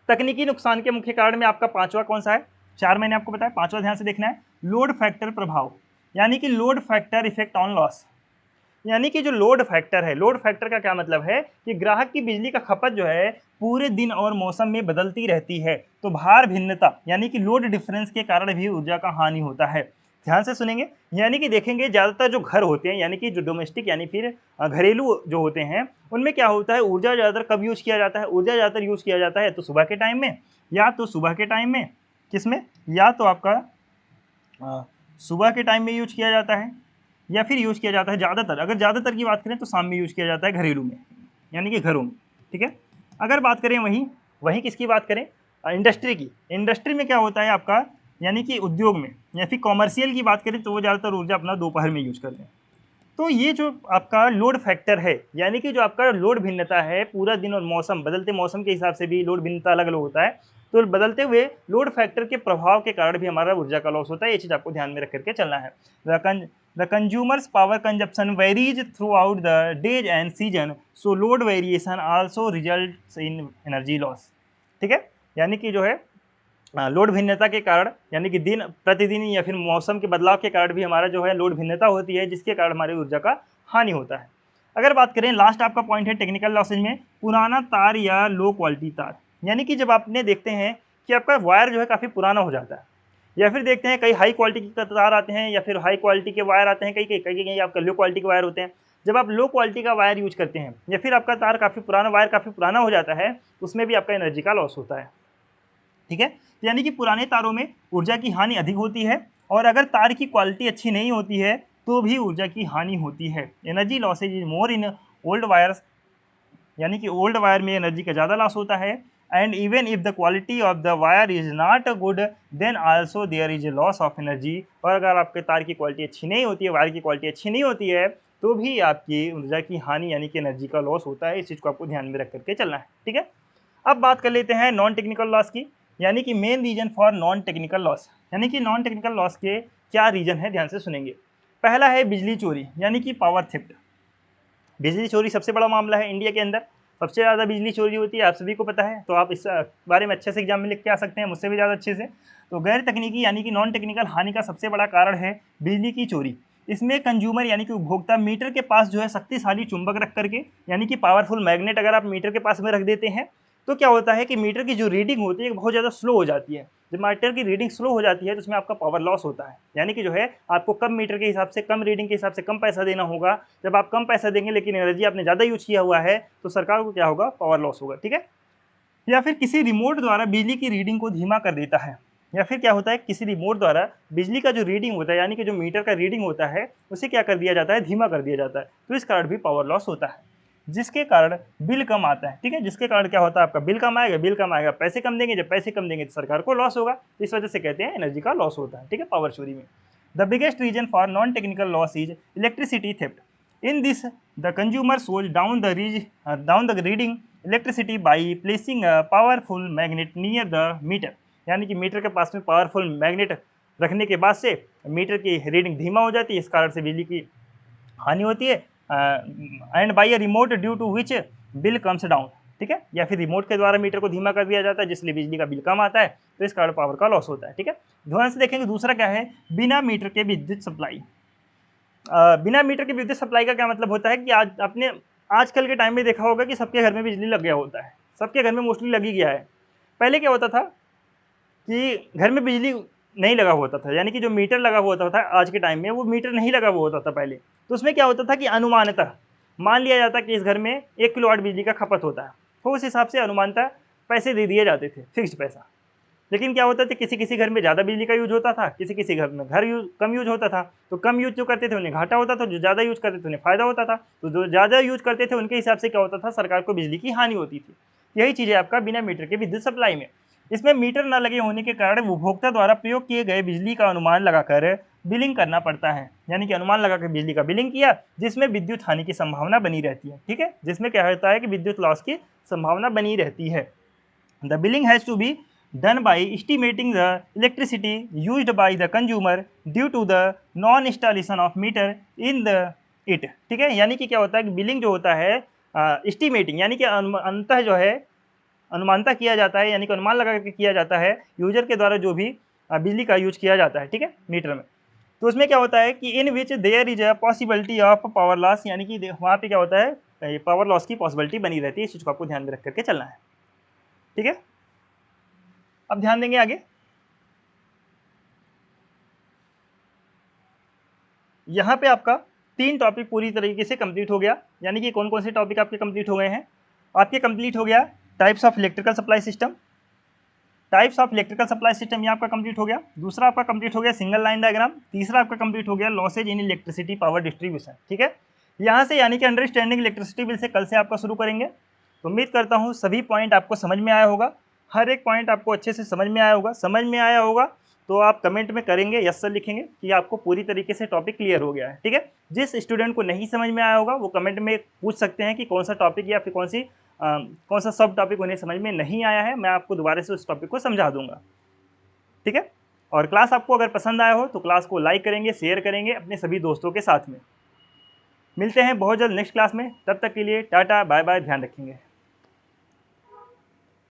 तकनीकी नुकसान के मुख्य कारण में आपका पांचवा कौन सा है? 4 मैंने आपको बताया, पांचवा ध्यान से देखना है, लोड फैक्टर प्रभाव, यानी कि load factor effect on loss. यानी कि जो लोड फैक्टर है, लोड फैक्टर का क्या मतलब है कि ग्राहक की बिजली का खपत जो है पूरे दिन और मौसम में बदलती रहती है, तो भार भिन्नता यानी कि लोड डिफरेंस के कारण भी ऊर्जा का हानि होता है। ध्यान से सुनेंगे, यानी कि देखेंगे ज़्यादातर जो घर होते हैं, यानी कि जो डोमेस्टिक यानी फिर घरेलू जो होते हैं, उनमें क्या होता है ऊर्जा ज़्यादातर कब यूज़ किया जाता है? ऊर्जा ज़्यादातर यूज़ किया जाता है तो सुबह के टाइम में, या तो सुबह के टाइम में किसमें, या तो आपका सुबह के टाइम में यूज किया जाता है, या फिर यूज़ किया जाता है ज़्यादातर, अगर ज़्यादातर की बात करें तो शाम में यूज़ किया जाता है घरेलू में, यानी कि घरों में, ठीक है। अगर बात करें वहीं किसकी बात करें, इंडस्ट्री की, इंडस्ट्री में क्या होता है आपका, यानी कि उद्योग में या फिर कॉमर्शियल की बात करें तो वो ज़्यादातर ऊर्जा अपना दोपहर में यूज करते हैं। तो ये जो आपका लोड फैक्टर है, यानी कि जो आपका लोड भिन्नता है, पूरा दिन और मौसम, बदलते मौसम के हिसाब से भी लोड भिन्नता अलग अलग होता है, तो बदलते हुए लोड फैक्टर के प्रभाव के कारण भी हमारा ऊर्जा का लॉस होता है। ये चीज़ आपको ध्यान में रख करके चलना है। The consumers power consumption varies through out the days and season, so load variation also results in energy loss, ठीक है। यानी कि जो है लोड भिन्नता के कारण, यानी कि दिन प्रतिदिन या फिर मौसम के बदलाव के कारण भी हमारा जो है लोड भिन्नता होती है, जिसके कारण हमारी ऊर्जा का हानि होता है। अगर बात करें लास्ट आपका पॉइंट है टेक्निकल लॉसेज में, पुराना तार या लो क्वालिटी तार, यानी कि जब आपने देखते हैं कि आपका वायर जो है काफ़ी पुराना हो जाता है, या फिर देखते हैं कई हाई क्वालिटी के तार आते हैं, या फिर हाई क्वालिटी के वायर आते हैं, कई आपका लो क्वालिटी के वायर होते हैं। जब आप लो क्वालिटी का वायर यूज करते हैं या फिर आपका तार काफ़ी पुराना, वायर काफ़ी पुराना हो जाता है, उसमें भी आपका एनर्जी का लॉस होता है, ठीक है। यानी कि पुराने तारों में ऊर्जा की हानि अधिक होती है, और अगर तार की क्वालिटी अच्छी नहीं होती है तो भी ऊर्जा की हानि होती है। Energy losses is more in old wires, यानी कि ओल्ड वायर में एनर्जी का ज़्यादा लॉस होता है। And even if the quality of the wire is not good then also there is a loss of energy. और अगर आपके तार की क्वालिटी अच्छी नहीं होती है, वायर की क्वालिटी अच्छी नहीं होती है, तो भी आपकी ऊर्जा की हानि यानी कि एनर्जी का लॉस होता है। इस चीज़ को आपको ध्यान में रख करके चलना है, ठीक है। अब बात कर लेते हैं नॉन टेक्निकल लॉस की। यानी कि main reason for non technical loss, यानी कि नॉन टेक्निकल लॉस के क्या रीजन है, ध्यान से सुनेंगे। पहला है बिजली चोरी, यानी कि पावर थेफ्ट। बिजली चोरी सबसे बड़ा मामला है इंडिया के अंदर, सबसे ज़्यादा बिजली चोरी होती है, आप सभी को पता है। तो आप इस बारे में अच्छे से एग्जाम में लिख के आ सकते हैं, मुझसे भी ज़्यादा अच्छे से। तो गैर तकनीकी यानी कि नॉन टेक्निकल हानि का सबसे बड़ा कारण है बिजली की चोरी। इसमें कंज्यूमर यानी कि उपभोक्ता मीटर के पास जो है शक्तिशाली चुंबक रख करके, यानी कि पावरफुल मैग्नेट अगर आप मीटर के पास में रख देते हैं, तो क्या होता है कि मीटर की जो रीडिंग होती है बहुत ज़्यादा स्लो हो जाती है। जब मीटर की रीडिंग स्लो हो जाती है तो उसमें आपका पावर लॉस होता है, यानी कि जो है आपको कम मीटर के हिसाब से, कम रीडिंग के हिसाब से कम पैसा देना होगा। जब आप कम पैसा देंगे लेकिन एनर्जी आपने ज़्यादा यूज किया हुआ है तो सरकार को क्या होगा, पावर लॉस होगा, ठीक है। या फिर किसी रिमोट द्वारा बिजली की रीडिंग को धीमा कर देता है, या फिर क्या होता है किसी रिमोट द्वारा बिजली का जो रीडिंग होता है, यानी कि जो मीटर का रीडिंग होता है उसे क्या कर दिया जाता है, धीमा कर दिया जाता है। तो इस कारण भी पावर लॉस होता है, जिसके कारण बिल कम आता है, ठीक है। जिसके कारण क्या होता है, आपका बिल कम आएगा, बिल कम आएगा, पैसे कम देंगे, जब पैसे कम देंगे तो सरकार को लॉस होगा। इस वजह से कहते हैं एनर्जी का लॉस होता है, ठीक है, पावर चोरी में। The biggest reason for non technical loss is electricity theft. In this, the consumer slows down the reading electricity by placing a powerful magnet near the meter। यानी कि मीटर के पास में पावरफुल मैग्नेट रखने के बाद से मीटर की reading धीमा हो जाती है, इस कारण से बिजली की हानि होती है। And by a remote due to which bill comes down, ठीक है। या फिर रिमोट के द्वारा मीटर को धीमा कर दिया जाता है, जिसलिए बिजली का बिल कम आता है, तो इस कारण पावर का लॉस होता है, ठीक है। ध्यान से देखेंगे दूसरा क्या है, बिना मीटर के विद्युत सप्लाई। बिना मीटर के विद्युत सप्लाई का क्या मतलब होता है कि आज आपने आजकल के टाइम में देखा होगा कि सबके घर में बिजली लग गया होता है, सबके घर में मोस्टली लग ही गया है। पहले क्या होता था कि घर में बिजली नहीं लगा होता था, यानी कि जो मीटर लगा हुआ था आज के टाइम में वो मीटर नहीं लगा हुआ होता था पहले। तो उसमें क्या होता था कि अनुमानतः मान लिया जाता कि इस घर में 1 किलोवाट बिजली का खपत होता है, तो उस हिसाब से अनुमानतः पैसे दे दिए जाते थे, फिक्स्ड पैसा। लेकिन क्या होता था, किसी किसी घर में ज़्यादा बिजली का यूज होता था, किसी किसी घर में कम यूज होता था। तो कम यूज जो करते थे उन्हें घाटा होता था, जो ज़्यादा यूज करते थे उन्हें फायदा होता था। तो जो ज़्यादा यूज करते थे उनके हिसाब से क्या होता था, सरकार को बिजली की हानि होती थी। यही चीज़ है आपका बिना मीटर के विद्युत सप्लाई में। इसमें मीटर न लगे होने के कारण उपभोक्ता द्वारा प्रयोग किए गए बिजली का अनुमान लगाकर बिलिंग करना पड़ता है, यानी कि अनुमान लगाकर बिजली का बिलिंग किया, जिसमें विद्युत हानि की संभावना बनी रहती है, ठीक है। जिसमें क्या होता है कि विद्युत लॉस की संभावना बनी रहती है। The billing has to be done by estimating the electricity used by the consumer due to the non installation of meter in the it, ठीक है। यानी कि क्या होता है कि बिलिंग जो होता है एस्टिमेटिंग, यानी कि अंततः जो है अनुमानता किया जाता है, यानी कि अनुमान लगा के किया जाता है यूजर के द्वारा जो भी बिजली का यूज किया जाता है, ठीक है, मीटर में। तो उसमें क्या होता है कि in which there is a possibility of power loss, यानी कि वहाँ पे क्या होता है पावर लॉस की पॉसिबिलिटी बनी रहती है। इस चीज़ को आपको ध्यान में रख करके चलना है, ठीक है। अब ध्यान देंगे आगे, यहाँ पे आपका 3 टॉपिक पूरी तरीके से कंप्लीट हो गया। यानी कि कौन कौन से टॉपिक आपके कंप्लीट हो गए हैं, आपके कंप्लीट हो गया types of electrical supply system. Types of electrical supply system ये आपका कंप्लीट हो गया। दूसरा आपका कंप्लीट हो गया सिंगल लाइन डायग्राम। तीसरा आपका कंप्लीट हो गया losses in electricity power distribution, ठीक है। यहाँ से यानी कि अंडरस्टैंडिंग इलेक्ट्रिसिटी बिल से कल से आपका शुरू करेंगे। तो उम्मीद करता हूँ सभी पॉइंट आपको समझ में आया होगा, हर एक पॉइंट आपको अच्छे से समझ में आया होगा। समझ में आया होगा तो आप कमेंट में करेंगे, यस सर लिखेंगे कि आपको पूरी तरीके से टॉपिक क्लियर हो गया है, ठीक है। जिस स्टूडेंट को नहीं समझ में आया होगा वो कमेंट में पूछ सकते हैं कि कौन सा टॉपिक या फिर कौन सा सब टॉपिक उन्हें समझ में नहीं आया है, मैं आपको दोबारा से उस टॉपिक को समझा दूंगा, ठीक है। और क्लास आपको अगर पसंद आया हो तो क्लास को लाइक करेंगे, शेयर करेंगे अपने सभी दोस्तों के साथ में। मिलते हैं बहुत जल्द नेक्स्ट क्लास में, तब तक के लिए टाटा बाय बाय, ध्यान रखेंगे।